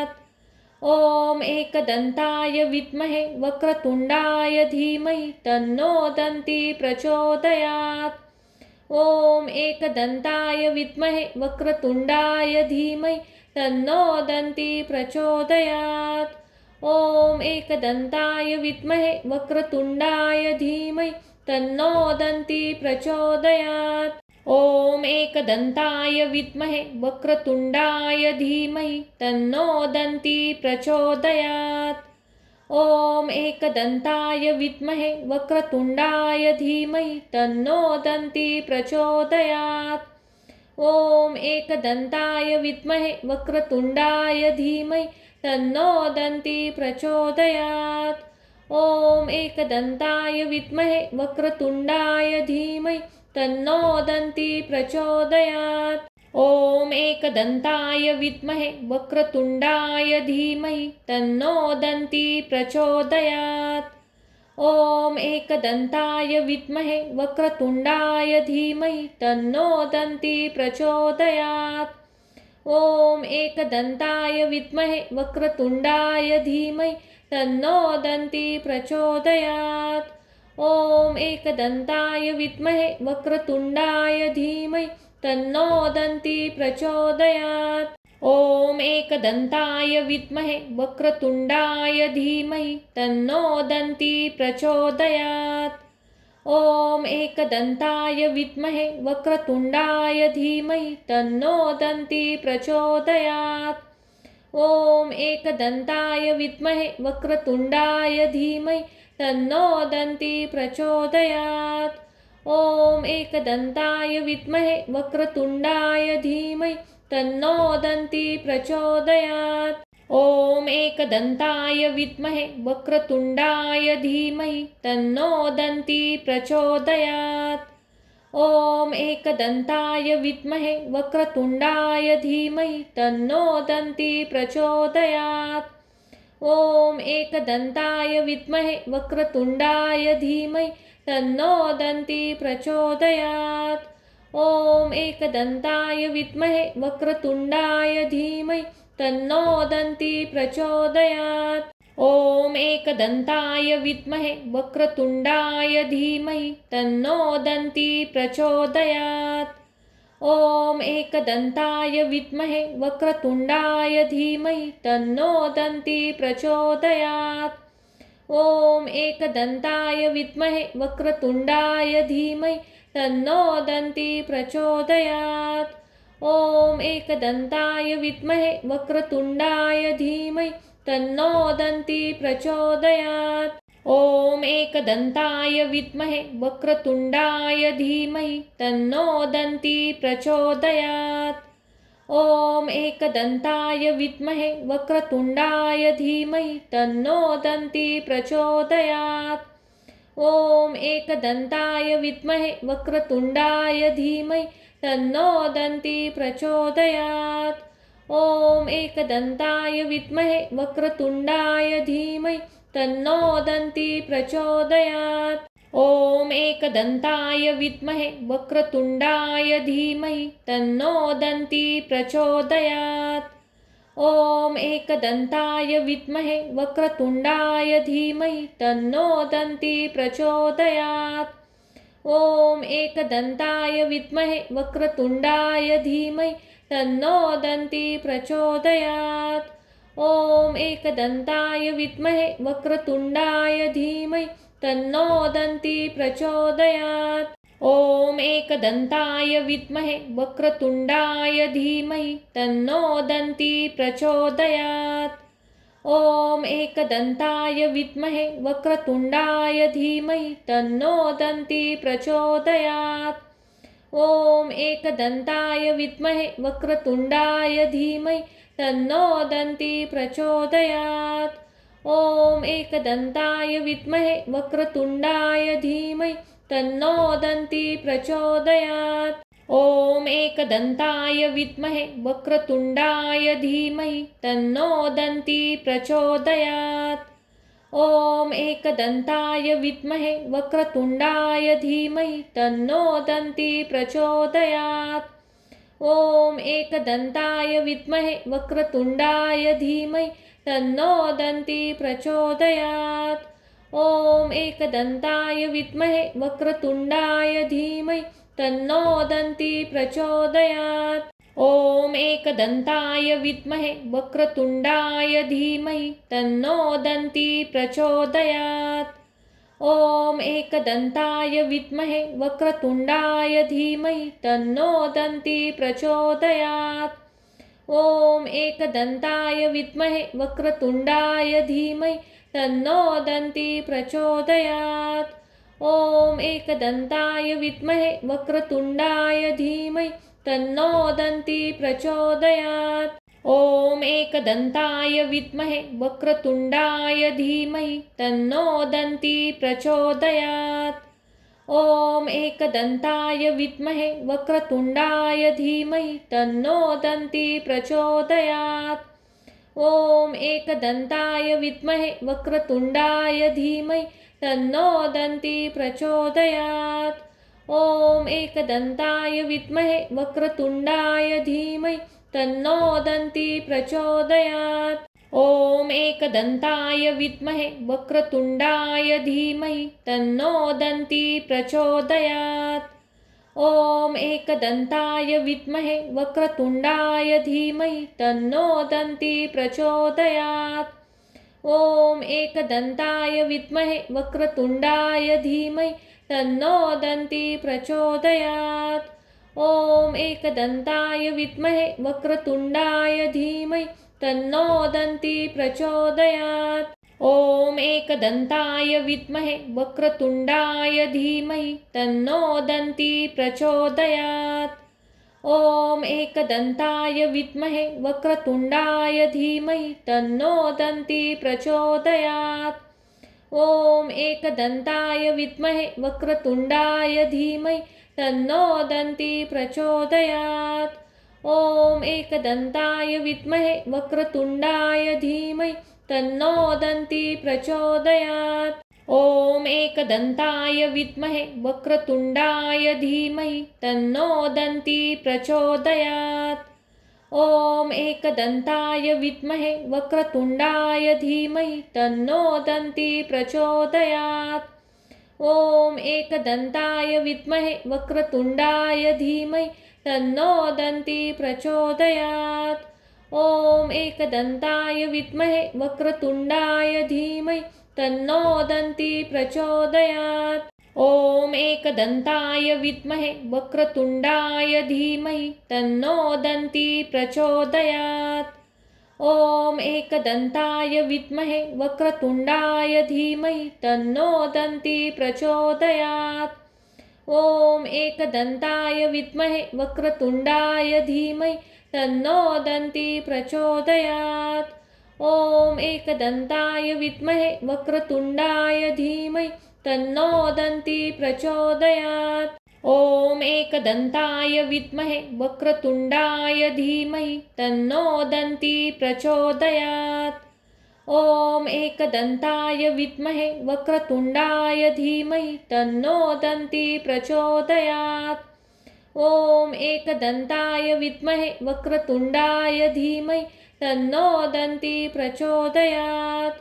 ॐ एकदन्ताय विद्महे वक्रतुण्डाय धीमहि तन्नो दन्ती प्रचोदयात्। ॐ एकदन्ताय विद्महे वक्रतुण्डाय धीमहि तन्नो दन्ती प्रचोदयात्। ॐ एकदन्ताय विद्महे वक्रतुण्डाय धीमहि तन्नो दन्ती प्रचोदयात्। ॐ एकदन्ताय विद्महे वक्रतुण्डाय धीमहि तन्नो दन्ती प्रचोदयात्। ॐ एकदन्ताय विद्महे वक्रतुण्डाय धीमहि तन्नो दन्ती प्रचोदयात्। ॐ एकदन्ताय विद्महे वक्रतुण्डाय धीमहि तन्नो दन्ती प्रचोदयात्। ॐ एकदन्ताय विद्महे वक्रतुण्डाय धीमहि तन्नो दन्ती प्रचोदयात्। ॐ एकदन्ताय विद्महे वक्रतुण्डाय धीमहि तन्नो दन्ती प्रचोदयात्। ॐ एकदन्ताय विद्महे वक्रतुण्डाय धीमहि तन्नो दन्ती प्रचोदयात्। ॐ एकदन्ताय विद्महे वक्रतुण्डाय धीमहि तन्नो दन्ती प्रचोदयात्। ॐ एकदन्ताय विद्महे वक्रतुण्डाय धीमहि तन्नो दन्ती प्रचोदयात्। ॐ एकदन्ताय विद्महे वक्रतुण्डाय धीमहि तन्नो दन्ती प्रचोदयात्। ॐ एकदन्ताय विद्महे वक्रतुण्डाय धीमहि तन्नो दन्ती प्रचोदयात्। ॐ एकदन्ताय विद्महे वक्रतुण्डाय धीमहि तन्नो दन्ती प्रचोदयात्। ॐ एकदन्ताय विद्महे वक्रतुण्डाय धीमहि तन्नो दन्ती प्रचोदयात्। ॐ एकदन्ताय विद्महे वक्रतुण्डाय धीमहि तन्नो दन्ती प्रचोदयात्। ॐ एकदन्ताय विद्महे वक्रतुण्डाय धीमहि तन्नो दन्ती प्रचोदयात्। ॐ एकदन्ताय विद्महे वक्रतुण्डाय धीमहि तन्नो दन्ती प्रचोदयात्। ॐ एकदन्ताय विद्महे वक्रतुण्डाय धीमहि तन्नो दन्ती प्रचोदयात्। ॐ एकदन्ताय विद्महे वक्रतुण्डाय धीमहि तन्नो दन्ती प्रचोदयात्। ॐ एकदन्ताय विद्महे वक्रतुण्डाय धीमहि तन्नो दन्ती प्रचोदयात्। ॐ एकदन्ताय विद्महे वक्रतुण्डाय धीमहि तन्नो दन्ती प्रचोदयात्। ॐ एकदन्ताय विद्महे वक्रतुण्डाय धीमहि तन्नो दन्ती प्रचोदयात्। ॐ एकदन्ताय विद्महे वक्रतुण्डाय धीमहि तन्नो दन्ती प्रचोदयात्। ॐ एकदन्ताय विद्महे वक्रतुण्डाय धीमहि तन्नो दन्ती प्रचोदयात्। ॐ एकदन्ताय विद्महे वक्रतुण्डाय धीमहि तन्नो दन्ती प्रचोदयात्। ॐ एकदन्ताय विद्महे वक्रतुण्डाय धीमहि तन्नो दन्ती प्रचोदयात्। ॐ एकदन्ताय विद्महे वक्रतुण्डाय धीमहि तन्नो दन्ती प्रचोदयात्। ॐ एकदन्ताय विद्महे वक्रतुण्डाय धीमहि तन्नो दन्ती प्रचोदयात्। ॐ एकदन्ताय विद्महे वक्रतुण्डाय धीमहि तन्नो दन्ती प्रचोदयात्। ॐ एकदन्ताय विद्महे वक्रतुण्डाय धीमहि तन्नो दन्ती प्रचोदयात्। ॐ एकदन्ताय विद्महे वक्रतुण्डाय धीमहि तन्नो दन्ती प्रचोदयात्। ॐ एकदन्ताय विद्महे वक्रतुण्डाय धीमहि तन्नो दन्ती प्रचोदयात्। ॐ एकदन्ताय विद्महे वक्रतुण्डाय धीमहि तन्नो दन्ती प्रचोदयात्। ॐ एकदन्ताय विद्महे वक्रतुण्डाय धीमहि तन्नो दन्ती प्रचोदयात्। ॐ एकदन्ताय विद्महे वक्रतुण्डाय धीमहि तन्नो दन्ती प्रचोदयात्। ॐ एकदन्ताय विद्महे वक्रतुण्डाय धीमहि तन्नो दन्ती प्रचोदयात्। ॐ एकदन्ताय विद्महे वक्रतुण्डाय धीमहि तन्नो दन्ती प्रचोदयात्। ॐ एकदन्ताय विद्महे वक्रतुण्डाय धीमहि तन्नो दन्ती प्रचोदयात्। ॐ एकदन्ताय विद्महे वक्रतुण्डाय धीमहि तन्नो दन्ती प्रचोदयात्। ॐ एकदन्ताय विद्महे वक्रतुण्डाय धीमहि तन्नो दन्ती प्रचोदयात्। ॐ एकदन्ताय विद्महे वक्रतुण्डाय धीमहि तन्नो दन्ती प्रचोदयात्। ॐ एकदन्ताय विद्महे वक्रतुण्डाय धीमहि तन्नो दन्ती प्रचोदयात्। ॐ एकदन्ताय विद्महे वक्रतुण्डाय धीमहि तन्नो दन्ती प्रचोदयात्। ॐ एकदन्ताय विद्महे वक्रतुण्डाय धीमहि तन्नो दन्ती प्रचोदयात्। ॐ एकदन्ताय विद्महे वक्रतुण्डाय धीमहि तन्नो दन्ती प्रचोदयात्। ॐ एकदन्ताय विद्महे वक्रतुण्डाय धीमहि तन्नो दन्ती प्रचोदयात्। ॐ एकदन्ताय विद्महे वक्रतुण्डाय धीमहि तन्नो दन्ती प्रचोदयात्। ॐ एकदन्ताय विद्महे वक्रतुण्डाय धीमहि तन्नो दन्ती प्रचोदयात्। ॐ एकदन्ताय विद्महे वक्रतुण्डाय धीमहि तन्नो दन्ती प्रचोदयात्। ॐ एकदन्ताय विद्महे वक्रतुण्डाय धीमहि तन्नो दन्ती प्रचोदयात्। ॐ एकदन्ताय विद्महे वक्रतुण्डाय धीमहि तन्नो दन्ती प्रचोदयात्। ॐ एकदन्ताय विद्महे वक्रतुण्डाय धीमहि तन्नो दन्ती प्रचोदयात्। ॐ एकदन्ताय विद्महे वक्रतुण्डाय धीमहि तन्नो दन्ती प्रचोदयात्। ॐ एकदन्ताय विद्महे वक्रतुण्डाय धीमहि तन्नो दन्ती प्रचोदयात्। ॐ एकदन्ताय विद्महे वक्रतुण्डाय धीमहि तन्नो दन्ती प्रचोदयात्। ॐ एकदन्ताय विद्महे वक्रतुण्डाय धीमहि तन्नो दन्ती प्रचोदयात्। ॐ एकदन्ताय विद्महे वक्रतुण्डाय धीमहि तन्नो दन्ती प्रचोदयात्। ॐ एकदन्ताय विद्महे वक्रतुण्डाय धीमहि तन्नो दन्ती प्रचोदयात्। ॐ एकदन्ताय विद्महे वक्रतुण्डाय धीमहि तन्नो दन्ती प्रचोदयात्। ॐ एकदन्ताय विद्महे वक्रतुण्डाय धीमहि तन्नो दन्ती प्रचोदयात्। ॐ एकदन्ताय विद्महे वक्रतुण्डाय धीमहि तन्नो दन्ती प्रचोदयात्। ॐ एकदन्ताय विद्महे वक्रतुण्डाय धीमहि तन्नो दन्ती प्रचोदयात्। ॐ एकदन्ताय विद्महे वक्रतुण्डाय धीमहि तन्नो दन्ती प्रचोदयात्। ॐ एकदन्ताय विद्महे वक्रतुण्डाय धीमहि तन्नो दन्ती प्रचोदयात्। ॐ एकदन्ताय विद्महे वक्रतुण्डाय धीमहि तन्नो दन्ती प्रचोदयात्।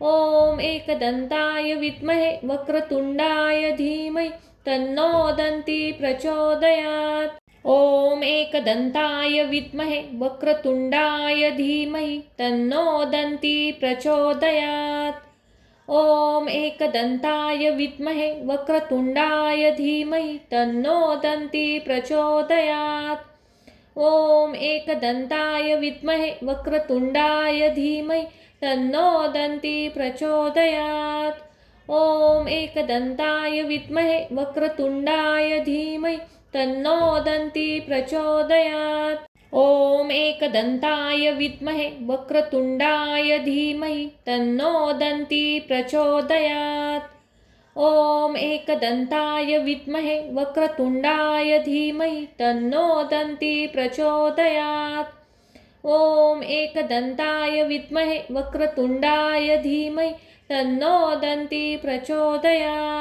ॐ एकदन्ताय विद्महे वक्रतुण्डाय धीमहि तन्नो दन्ती प्रचोदयात्। ॐ एकदन्ताय विद्महे वक्रतुण्डाय धीमहि तन्नो दन्ती प्रचोदयात्। ॐ एकदन्ताय विद्महे वक्रतुण्डाय धीमहि तन्नो दन्ती प्रचोदयात्। ॐ एकदन्ताय विद्महे वक्रतुण्डाय धीमहि तन्नो दन्ती प्रचोदयात्। ॐ एकदन्ताय विद्महे वक्रतुण्डाय धीमहि तन्नो दन्ती प्रचोदयात्। ॐ एकदन्ताय विद्महे वक्रतुण्डाय धीमहि तन्नो दन्ती प्रचोदयात्। ॐ एकदन्ताय विद्महे वक्रतुण्डाय धीमहि तन्नो दन्ती प्रचोदयात्। ॐ एकदन्ताय विद्महे वक्रतुण्डाय धीमहि तन्नो दन्ती प्रचोदयात्।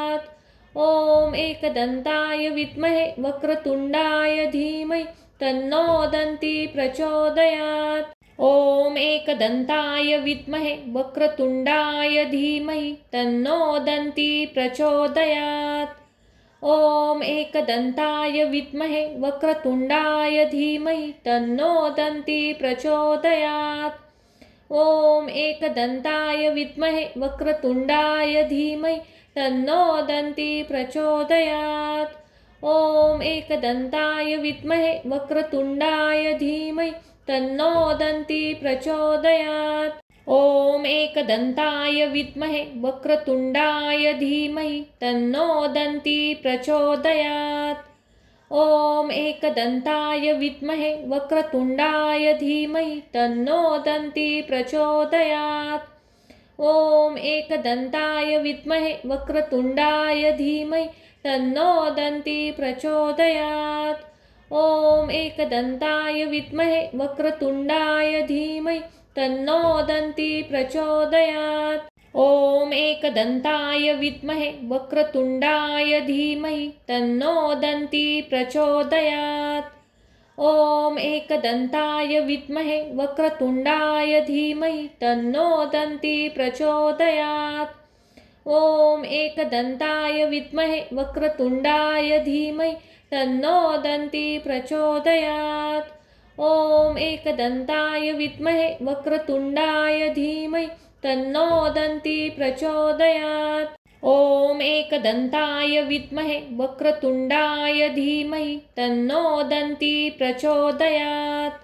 ॐ एकदन्ताय विद्महे वक्रतुण्डाय धीमहि तन्नो दन्ती प्रचोदयात्। ॐ एकदन्ताय विद्महे वक्रतुण्डाय धीमहि तन्नो दन्ती प्रचोदयात्। ॐ एकदन्ताय विद्महे वक्रतुण्डाय धीमहि तन्नो दन्ती प्रचोदयात्। ॐ एकदन्ताय विद्महे वक्रतुण्डाय धीमहि तन्नो दन्ती प्रचोदयात्। ॐ एकदन्ताय विद्महे वक्रतुण्डाय धीमहि तन्नो दन्ती प्रचोदयात्। ॐ एकदन्ताय विद्महे वक्रतुण्डाय धीमहि तन्नो दन्ती प्रचोदयात्। ॐ एकदन्ताय विद्महे वक्रतुण्डाय धीमहि तन्नो दन्ती प्रचोदयात्। ॐ एकदन्ताय विद्महे वक्रतुण्डाय धीमहि तन्नो दन्ती प्रचोदयात्। ॐ एकदन्ताय विद्महे वक्रतुण्डाय धीमहि तन्नो दन्ती प्रचोदयात्। ॐ एकदन्ताय विद्महे वक्रतुण्डाय धीमहि तन्नो दन्ती प्रचोदयात्। ॐ एकदन्ताय विद्महे वक्रतुण्डाय धीमहि तन्नो दन्ती प्रचोदयात्। ॐ एकदन्ताय विद्महे वक्रतुण्डाय धीमहि तन्नो दन्ती प्रचोदयात्। ॐ एकदन्ताय विद्महे वक्रतुण्डाय धीमहि तन्नो दन्ती प्रचोदयात्। ॐ एकदन्ताय विद्महे वक्रतुण्डाय धीमहि तन्नो दन्ती प्रचोदयात्।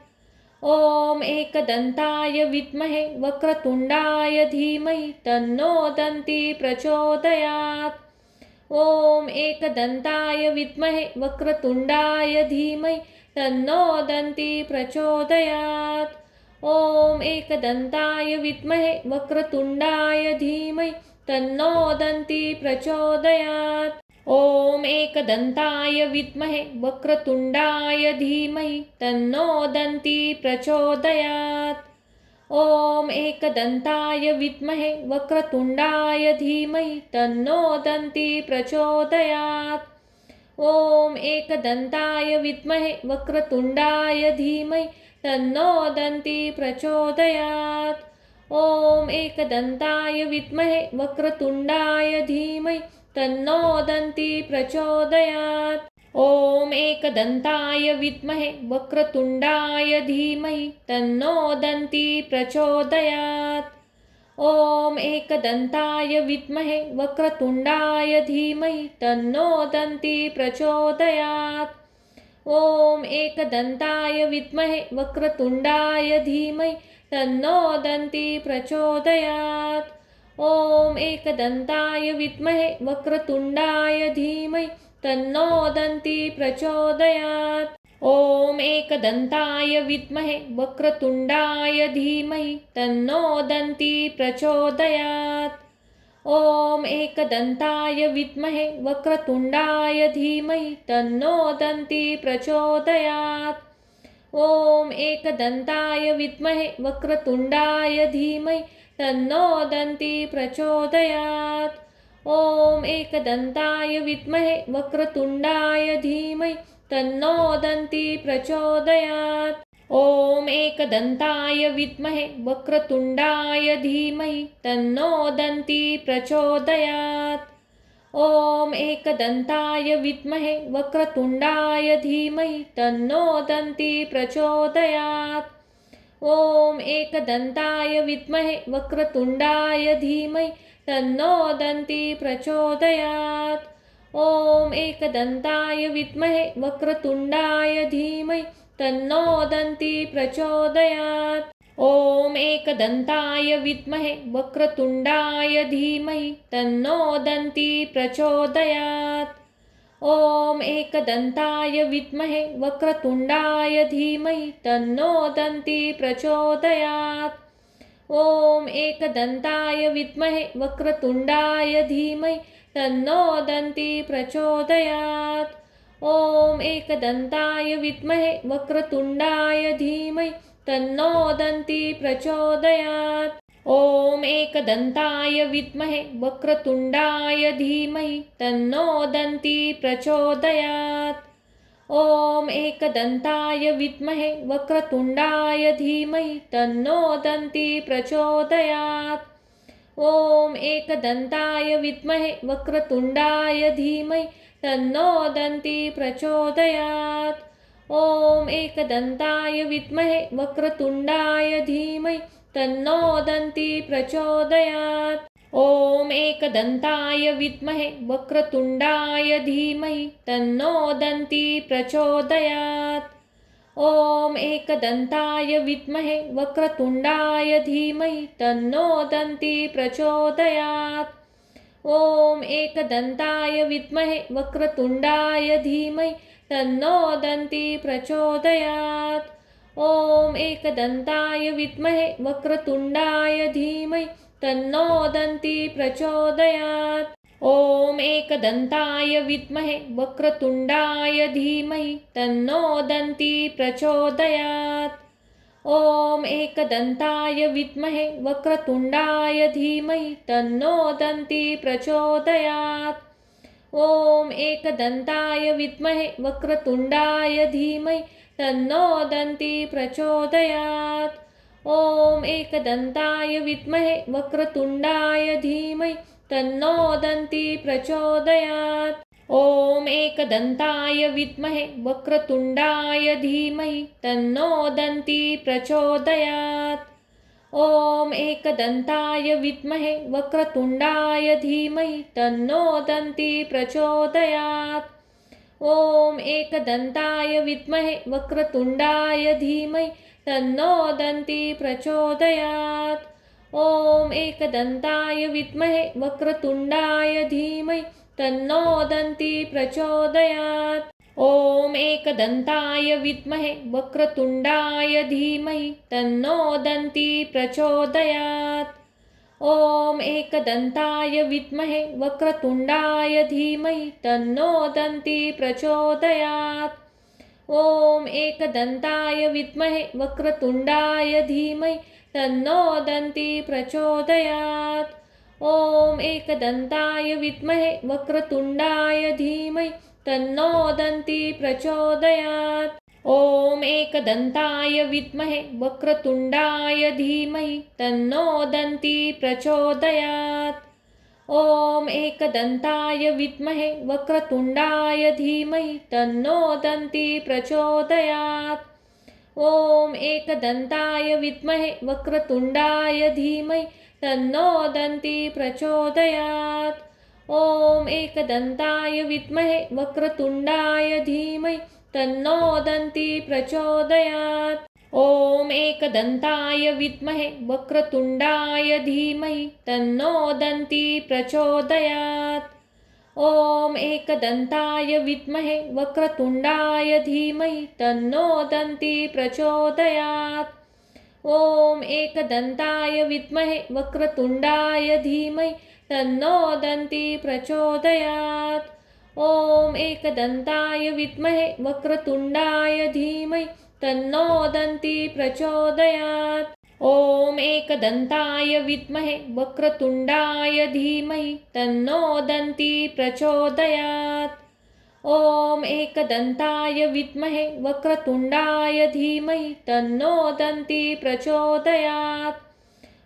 ॐ एकदन्ताय विद्महे वक्रतुण्डाय धीमहि तन्नो दन्ती प्रचोदयात्। ॐ एकदन्ताय विद्महे वक्रतुण्डाय धीमहि तन्नो दन्ती प्रचोदयात्। ॐ एकदन्ताय विद्महे वक्रतुण्डाय धीमहि तन्नो दन्ती प्रचोदयात्। ॐ एकदन्ताय विद्महे वक्रतुण्डाय धीमहि तन्नो दन्ती प्रचोदयात्। ॐ एकदन्ताय विद्महे वक्रतुण्डाय धीमहि तन्नो दन्ती प्रचोदयात्। ॐ एकदन्ताय विद्महे वक्रतुण्डाय धीमहि तन्नो दन्ती प्रचोदयात्। ॐ एकदन्ताय विद्महे वक्रतुण्डाय धीमहि तन्नो दन्ती प्रचोदयात्। ॐ एकदन्ताय विद्महे वक्रतुण्डाय धीमहि तन्नो दन्ती प्रचोदयात्। ॐ एकदन्ताय विद्महे वक्रतुण्डाय धीमहि तन्नो दन्ती प्रचोदयात्। ॐ एकदन्ताय विद्महे वक्रतुण्डाय धीमहि तन्नो दन्ती प्रचोदयात्। ॐ एकदन्ताय विद्महे वक्रतुण्डाय धीमहि तन्नो दन्ती प्रचोदयात्। ॐ एकदन्ताय विद्महे वक्रतुण्डाय धीमहि तन्नो दन्ती प्रचोदयात्। ॐ एकदन्ताय विद्महे वक्रतुण्डाय धीमहि तन्नो दन्ती प्रचोदयात्। ॐ एकदन्ताय विद्महे वक्रतुण्डाय धीमहि तन्नो दन्ती प्रचोदयात्। ॐ एकदन्ताय विद्महे वक्रतुण्डाय धीमहि तन्नो दन्ती प्रचोदयात्। ॐ एकदन्ताय विद्महे वक्रतुण्डाय धीमहि तन्नो दन्ती प्रचोदयात्। ॐ एकदन्ताय विद्महे वक्रतुण्डाय धीमहि तन्नो दन्ती प्रचोदयात्। ॐ एकदन्ताय विद्महे वक्रतुण्डाय धीमहि तन्नो दन्ती प्रचोदयात्। ॐ एकदन्ताय विद्महे वक्रतुण्डाय धीमहि तन्नो दन्ती प्रचोदयात्। ॐ एकदन्ताय विद्महे वक्रतुण्डाय धीमहि तन्नो दन्ती प्रचोदयात्। ॐ एकदन्ताय विद्महे वक्रतुण्डाय धीमहि तन्नो दन्ती प्रचोदयात्। ॐ एकदन्ताय विद्महे वक्रतुण्डाय धीमहि तन्नो दन्ती प्रचोदयात्। ॐ एकदन्ताय विद्महे वक्रतुण्डाय धीमहि तन्नो दन्ती प्रचोदयात्। ॐ एकदन्ताय विद्महे वक्रतुण्डाय धीमहि तन्नो दन्ती प्रचोदयात्। ॐ एकदन्ताय विद्महे वक्रतुण्डाय धीमहि तन्नो दन्ती प्रचोदयात्। ॐ एकदन्ताय विद्महे वक्रतुण्डाय धीमहि तन्नो दन्ती प्रचोदयात्। ॐ एकदन्ताय विद्महे वक्रतुण्डाय धीमहि तन्नो दन्ती प्रचोदयात्। ॐ एकदन्ताय विद्महे वक्रतुण्डाय धीमहि तन्नो दन्ती प्रचोदयात्। ॐ एकदन्ताय विद्महे वक्रतुण्डाय धीमहि तन्नो दन्ती प्रचोदयात्। ॐ एकदन्ताय विद्महे वक्रतुण्डाय धीमहि तन्नो दन्ती प्रचोदयात्। ॐ एकदन्ताय विद्महे वक्रतुण्डाय धीमहि तन्नो दन्ती प्रचोदयात्। ॐ एकदन्ताय विद्महे वक्रतुण्डाय धीमहि तन्नो दन्ती प्रचोदयात्। ॐ एकदन्ताय विद्महे वक्रतुण्डाय धीमहि तन्नो दन्ती प्रचोदयात्। ॐ एकदन्ताय विद्महे वक्रतुण्डाय धीमहि तन्नो दन्ती प्रचोदयात्। ॐ एकदन्ताय विद्महे वक्रतुण्डाय धीमहि तन्नो दन्ती प्रचोदयात्। ॐ एकदन्ताय विद्महे वक्रतुण्डाय धीमहि तन्नो दन्ती प्रचोदयात्। ॐ एकदन्ताय विद्महे वक्रतुण्डाय धीमहि तन्नो दन्ती प्रचोदयात्। ॐ एकदन्ताय विद्महे वक्रतुण्डाय धीमहि तन्नो दन्ती प्रचोदयात्। ॐ एकदन्ताय विद्महे वक्रतुण्डाय धीमहि तन्नो दन्ती प्रचोदयात्। ॐ एकदन्ताय विद्महे वक्रतुण्डाय धीमहि तन्नो दन्ती प्रचोदयात्। ॐ एकदन्ताय विद्महे वक्रतुण्डाय धीमहि तन्नो दन्ती प्रचोदयात्। ॐ एकदन्ताय विद्महे वक्रतुण्डाय धीमहि तन्नो दन्ती प्रचोदयात्। ॐ एकदन्ताय विद्महे वक्रतुण्डाय धीमहि तन्नो दन्ती प्रचोदयात्। ॐ एकदन्ताय विद्महे वक्रतुण्डाय धीमहि तन्नो दन्ती प्रचोदयात्। ॐ एकदन्ताय विद्महे वक्रतुण्डाय धीमहि तन्नो दन्ती प्रचोदयात्। ॐ एकदन्ताय विद्महे वक्रतुण्डाय धीमहि तन्नो दन्ती प्रचोदयात्। ॐ एकदन्ताय विद्महे वक्रतुण्डाय धीमहि तन्नो दन्ती प्रचोदयात्। ॐ एकदन्ताय विद्महे वक्रतुण्डाय धीमहि तन्नो दन्ती प्रचोदयात्। ॐ एकदन्ताय विद्महे वक्रतुण्डाय धीमहि तन्नो दन्ती प्रचोदयात्। ॐ एकदन्ताय विद्महे वक्रतुण्डाय धीमहि तन्नो दन्ती प्रचोदयात्। ॐ एकदन्ताय विद्महे वक्रतुण्डाय धीमहि तन्नो दन्ती प्रचोदयात्। ॐ एकदन्ताय विद्महे वक्रतुण्डाय धीमहि तन्नो दन्ती प्रचोदयात्। ॐ एकदन्ताय विद्महे वक्रतुण्डाय धीमहि तन्नो दन्ती प्रचोदयात्।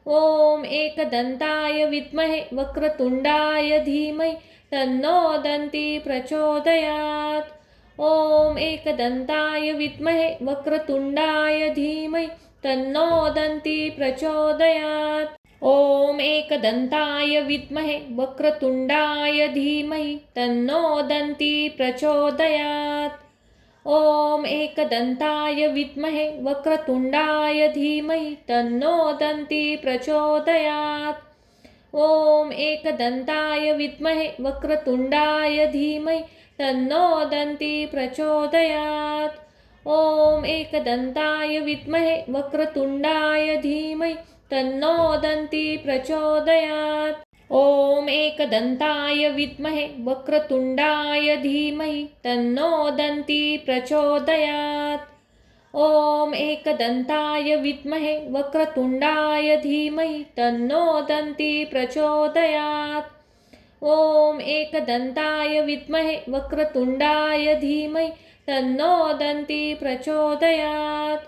ॐ एकदन्ताय विद्महे वक्रतुण्डाय धीमहि तन्नो दन्ती प्रचोदयात्। ॐ एकदन्ताय विद्महे वक्रतुण्डाय धीमहि तन्नो दन्ती प्रचोदयात्। ॐ एकदन्ताय विद्महे वक्रतुण्डाय धीमहि तन्नो दन्ती प्रचोदयात्। ॐ एकदन्ताय विद्महे वक्रतुण्डाय धीमहि तन्नो दन्ती प्रचोदयात्। ॐ एकदन्ताय विद्महे वक्रतुण्डाय धीमहि तन्नो दन्ती प्रचोदयात्। ॐ एकदन्ताय विद्महे वक्रतुण्डाय धीमहि तन्नो दन्ती प्रचोदयात्। ॐ एकदन्ताय विद्महे वक्रतुण्डाय धीमहि तन्नो दन्ती प्रचोदयात्। ॐ एकदन्ताय विद्महे वक्रतुण्डाय धीमहि तन्नो दन्ती प्रचोदयात्। ॐ एकदन्ताय विद्महे वक्रतुण्डाय धीमहि तन्नो दन्ती प्रचोदयात्। ॐ एकदन्ताय विद्महे वक्रतुण्डाय धीमहि तन्नो दन्ती प्रचोदयात्।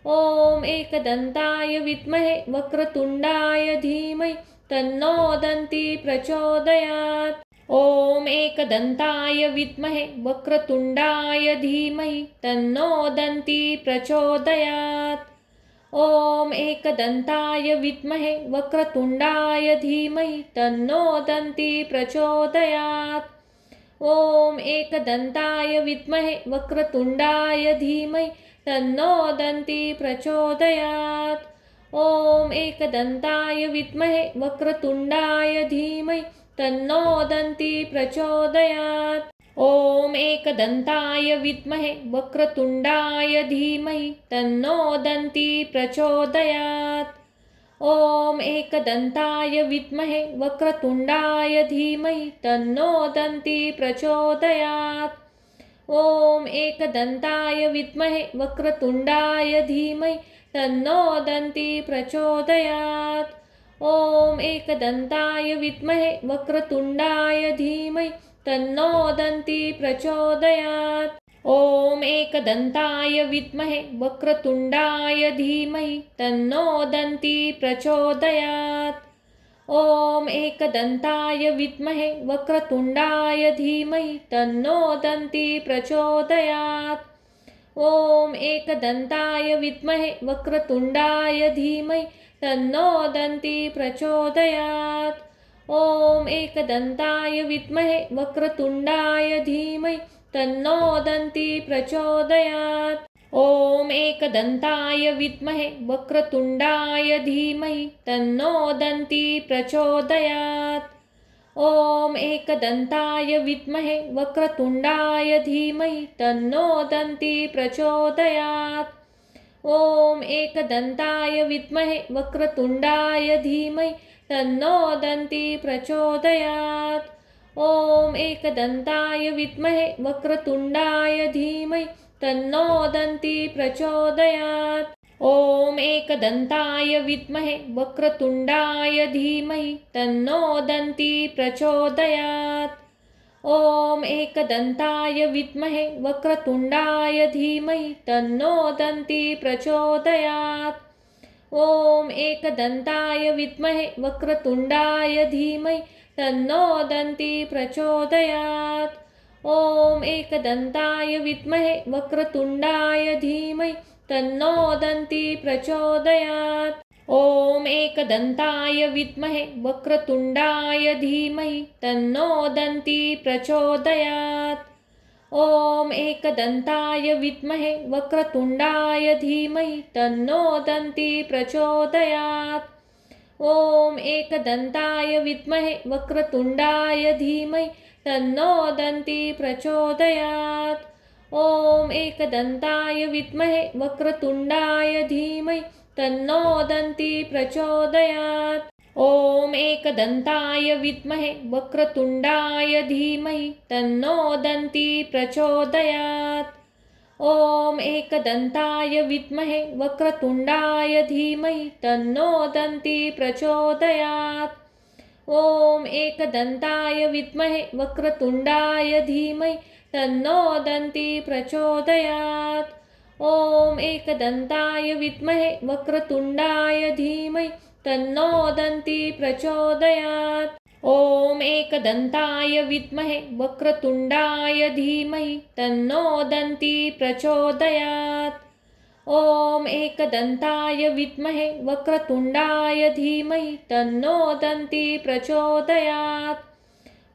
ॐ एकदन्ताय विद्महे वक्रतुण्डाय धीमहि तन्नो दन्ती प्रचोदयात्। ॐ एकदन्ताय विद्महे वक्रतुण्डाय धीमहि तन्नो दन्ती प्रचोदयात्। ॐ एकदन्ताय विद्महे वक्रतुण्डाय धीमहि तन्नो दन्ती प्रचोदयात्। ॐ एकदन्ताय विद्महे वक्रतुण्डाय धीमहि तन्नो दन्ती प्रचोदयात्। ॐ एकदन्ताय विद्महे वक्रतुण्डाय धीमहि तन्नो दन्ती प्रचोदयात्। ॐ एकदन्ताय विद्महे वक्रतुण्डाय धीमहि तन्नो दन्ती प्रचोदयात्। ॐ एकदन्ताय विद्महे वक्रतुण्डाय धीमहि तन्नो दन्ती प्रचोदयात्। ॐ एकदन्ताय विद्महे वक्रतुण्डाय धीमहि तन्नो दन्ती प्रचोदयात्। ॐ एकदन्ताय विद्महे वक्रतुण्डाय धीमहि तन्नो दन्ती प्रचोदयात्। ॐ एकदन्ताय विद्महे वक्रतुण्डाय धीमहि तन्नो दन्ती प्रचोदयात्। ॐ एकदन्ताय विद्महे वक्रतुण्डाय धीमहि तन्नो दन्ती प्रचोदयात्। ॐ एकदन्ताय विद्महे वक्रतुण्डाय धीमहि तन्नो दन्ती प्रचोदयात्। ॐ एकदन्ताय विद्महे वक्रतुण्डाय धीमहि तन्नो दन्ती प्रचोदयात्। ॐ एकदन्ताय विद्महे वक्रतुण्डाय धीमहि तन्नो दन्ती प्रचोदयात्। ॐ एकदन्ताय विद्महे वक्रतुण्डाय धीमहि तन्नो दन्ती प्रचोदयात्। ॐ एकदन्ताय विद्महे वक्रतुण्डाय धीमहि तन्नो दन्ती प्रचोदयात्। ॐ एकदन्ताय विद्महे वक्रतुण्डाय धीमहि तन्नो दन्ती प्रचोदयात्। ॐ एकदन्ताय विद्महे वक्रतुण्डाय धीमहि तन्नो दन्ती प्रचोदयात्। ॐ एकदन्ताय विद्महे वक्रतुण्डाय धीमहि तन्नो दन्ती प्रचोदयात्। ॐ एकदन्ताय विद्महे वक्रतुण्डाय धीमहि तन्नो दन्ती प्रचोदयात्। ॐ एकदन्ताय विद्महे वक्रतुण्डाय धीमहि तन्नो दन्ती प्रचोदयात्। ॐ एकदन्ताय विद्महे वक्रतुण्डाय धीमहि तन्नो दन्ती प्रचोदयात्। ॐ एकदन्ताय विद्महे वक्रतुण्डाय धीमहि तन्नो दन्ती प्रचोदयात्। ॐ एकदन्ताय विद्महे वक्रतुण्डाय धीमहि तन्नो दन्ती प्रचोदयात्। ॐ एकदन्ताय विद्महे वक्रतुण्डाय धीमहि तन्नो दन्ती प्रचोदयात्। ॐ एकदन्ताय विद्महे वक्रतुण्डाय धीमहि तन्नो दन्ती प्रचोदयात्। ॐ एकदन्ताय विद्महे वक्रतुण्डाय धीमहि तन्नो दन्ती प्रचोदयात्। ॐ एकदन्ताय विद्महे वक्रतुण्डाय धीमहि तन्नो दन्ती प्रचोदयात्। ॐ एकदन्ताय विद्महे वक्रतुण्डाय धीमहि तन्नो दन्ती प्रचोदयात्। ॐ एकदन्ताय विद्महे वक्रतुण्डाय धीमहि तन्नो दन्ती प्रचोदयात्।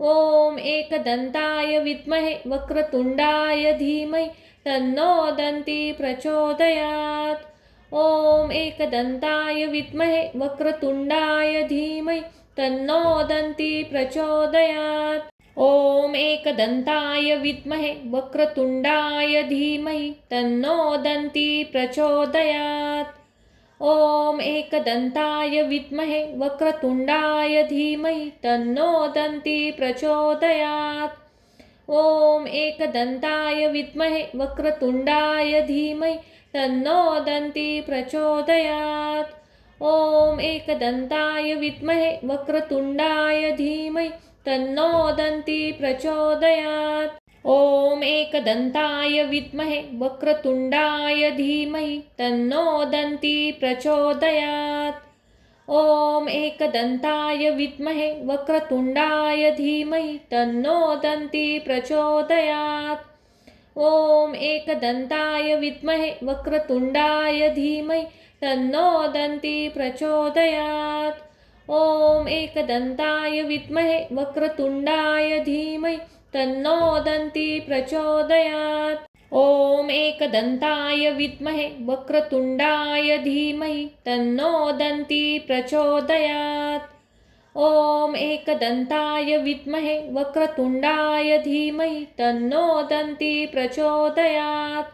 ॐ एकदन्ताय विद्महे वक्रतुण्डाय धीमहि तन्नो दन्ती प्रचोदयात्। ॐ एकदन्ताय विद्महे वक्रतुण्डाय धीमहि तन्नो दन्ती प्रचोदयात्। ॐ एकदन्ताय विद्महे वक्रतुण्डाय धीमहि तन्नो दन्ती प्रचोदयात्। ॐ एकदन्ताय विद्महे वक्रतुण्डाय धीमहि तन्नो दन्ती प्रचोदयात्। ॐ एकदन्ताय विद्महे वक्रतुण्डाय धीमहि तन्नो दन्ती प्रचोदयात्। ॐ एकदन्ताय विद्महे वक्रतुण्डाय धीमहि तन्नो दन्ती प्रचोदयात्। ॐ एकदन्ताय विद्महे वक्रतुण्डाय धीमहि तन्नो दन्ती प्रचोदयात्। ॐ एकदन्ताय विद्महे वक्रतुण्डाय धीमहि तन्नो दन्ती प्रचोदयात्। ॐ एकदन्ताय विद्महे वक्रतुण्डाय धीमहि तन्नो दन्ती प्रचोदयात्। ॐ एकदन्ताय विद्महे वक्रतुण्डाय धीमहि तन्नो दन्ती प्रचोदयात्। ॐ एकदन्ताय विद्महे वक्रतुण्डाय धीमहि तन्नो दन्ती प्रचोदयात्। ॐ एकदन्ताय विद्महे वक्रतुण्डाय धीमहि तन्नो दन्ती प्रचोदयात्।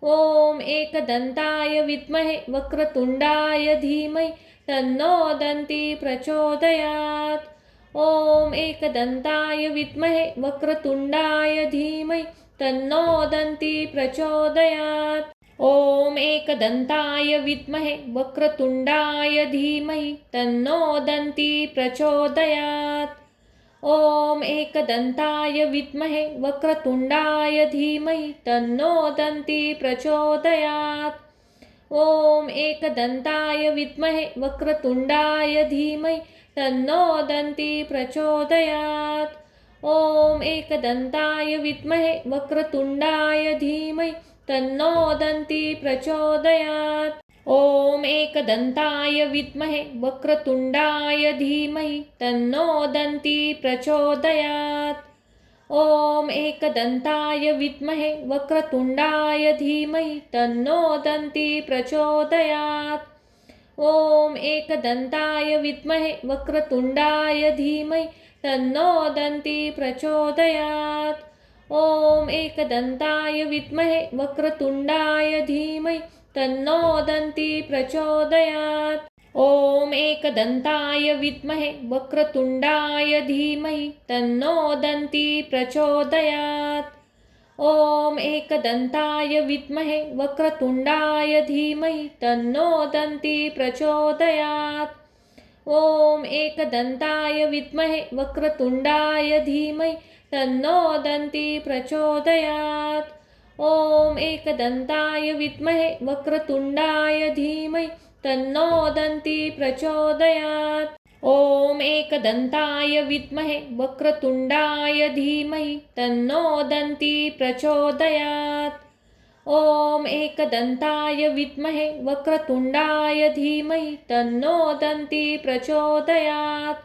ॐ एकदन्ताय विद्महे वक्रतुण्डाय धीमहि तन्नो दन्ती प्रचोदयात्। ॐ एकदन्ताय विद्महे वक्रतुण्डाय धीमहि तन्नो दन्ती प्रचोदयात्। ॐ एकदन्ताय विद्महे वक्रतुण्डाय धीमहि तन्नो दन्ती प्रचोदयात्। ॐ एकदन्ताय विद्महे वक्रतुण्डाय धीमहि तन्नो दन्ती प्रचोदयात्। ॐ एकदन्ताय विद्महे वक्रतुण्डाय धीमहि तन्नो दन्ती प्रचोदयात्। ॐ एकदन्ताय विद्महे वक्रतुण्डाय धीमहि तन्नो दन्ती प्रचोदयात्। ॐ एकदन्ताय विद्महे वक्रतुण्डाय धीमहि तन्नो दन्ती प्रचोदयात्। ॐ एकदन्ताय विद्महे वक्रतुण्डाय धीमहि तन्नो दन्ती प्रचोदयात्। ॐ एकदन्ताय विद्महे वक्रतुण्डाय धीमहि तन्नो दन्ती प्रचोदयात्। ॐ एकदन्ताय विद्महे वक्रतुण्डाय धीमहि तन्नो दन्ती प्रचोदयात्। ॐ एकदन्ताय विद्महे वक्रतुण्डाय धीमहि तन्नो दन्ती प्रचोदयात्। ॐ एकदन्ताय विद्महे वक्रतुण्डाय धीमहि तन्नो दन्ती प्रचोदयात्। ॐ एकदन्ताय विद्महे वक्रतुण्डाय धीमहि तन्नो दन्ती प्रचोदयात्। ॐ एकदन्ताय विद्महे वक्रतुण्डाय धीमहि तन्नो दन्ती प्रचोदयात्। ॐ एकदन्ताय विद्महे वक्रतुण्डाय धीमहि तन्नो दन्ती प्रचोदयात्। ॐ एकदन्ताय विद्महे वक्रतुण्डाय धीमहि तन्नो दन्ती प्रचोदयात्।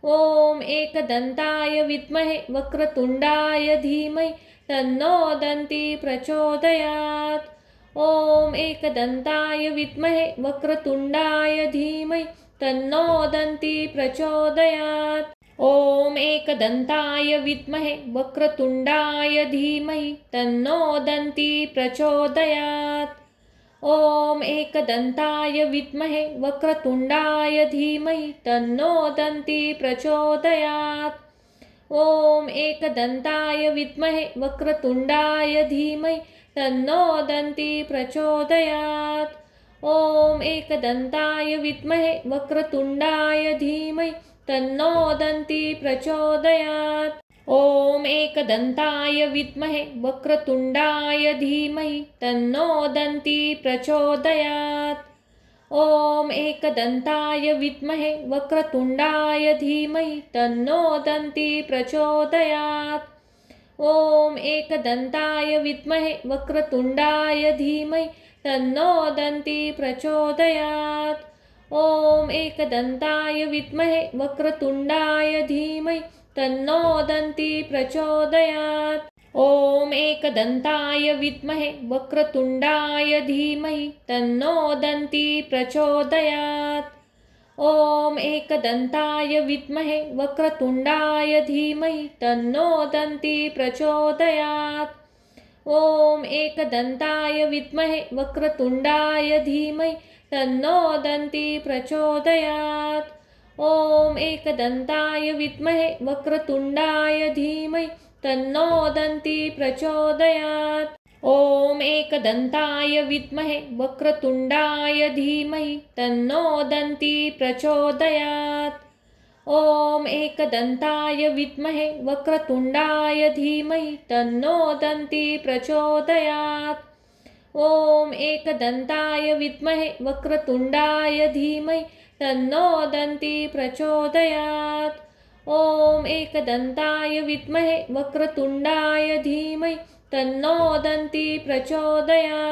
ॐ एकदन्ताय विद्महे वक्रतुण्डाय धीमहि तन्नो दन्ती प्रचोदयात्। ॐ एकदन्ताय विद्महे वक्रतुण्डाय धीमहि तन्नो दन्ती प्रचोदयात्। ॐ एकदन्ताय विद्महे वक्रतुण्डाय धीमहि तन्नो दन्ती प्रचोदयात्। ॐ एकदन्ताय विद्महे वक्रतुण्डाय धीमहि तन्नो दन्ती प्रचोदयात्। ॐ एकदन्ताय विद्महे वक्रतुण्डाय धीमहि तन्नो दन्ती प्रचोदयात्। ॐ एकदन्ताय विद्महे वक्रतुण्डाय धीमहि तन्नो दन्ती प्रचोदयात्। ॐ एकदन्ताय विद्महे वक्रतुण्डाय धीमहि तन्नो दन्ती प्रचोदयात्। ॐ एकदन्ताय विद्महे वक्रतुण्डाय धीमहि तन्नो दन्ती प्रचोदयात्। ॐ एकदन्ताय विद्महे वक्रतुण्डाय धीमहि तन्नो दन्ती प्रचोदयात्। ॐ एकदन्ताय विद्महे वक्रतुण्डाय धीमहि तन्नो दन्ती प्रचोदयात्। ॐ एकदन्ताय विद्महे वक्रतुण्डाय धीमहि तन्नो दन्ती प्रचोदयात्। ॐ एकदन्ताय विद्महे वक्रतुण्डाय धीमहि तन्नो दन्ती प्रचोदयात्। ॐ एकदन्ताय विद्महे वक्रतुण्डाय धीमहि तन्नो दन्ती प्रचोदयात्। ॐ एकदन्ताय विद्महे वक्रतुण्डाय धीमहि तन्नो दन्ती प्रचोदयात्। ॐ एकदन्ताय विद्महे वक्रतुण्डाय धीमहि तन्नो दन्ती प्रचोदयात्। ॐ एकदन्ताय विद्महे वक्रतुण्डाय धीमहि तन्नो दन्ती प्रचोदयात्। ॐ एकदन्ताय विद्महे वक्रतुण्डाय धीमहि तन्नो दन्ती प्रचोदयात्। ॐ एकदन्ताय विद्महे वक्रतुण्डाय धीमहि तन्नो दन्ती प्रचोदयात्।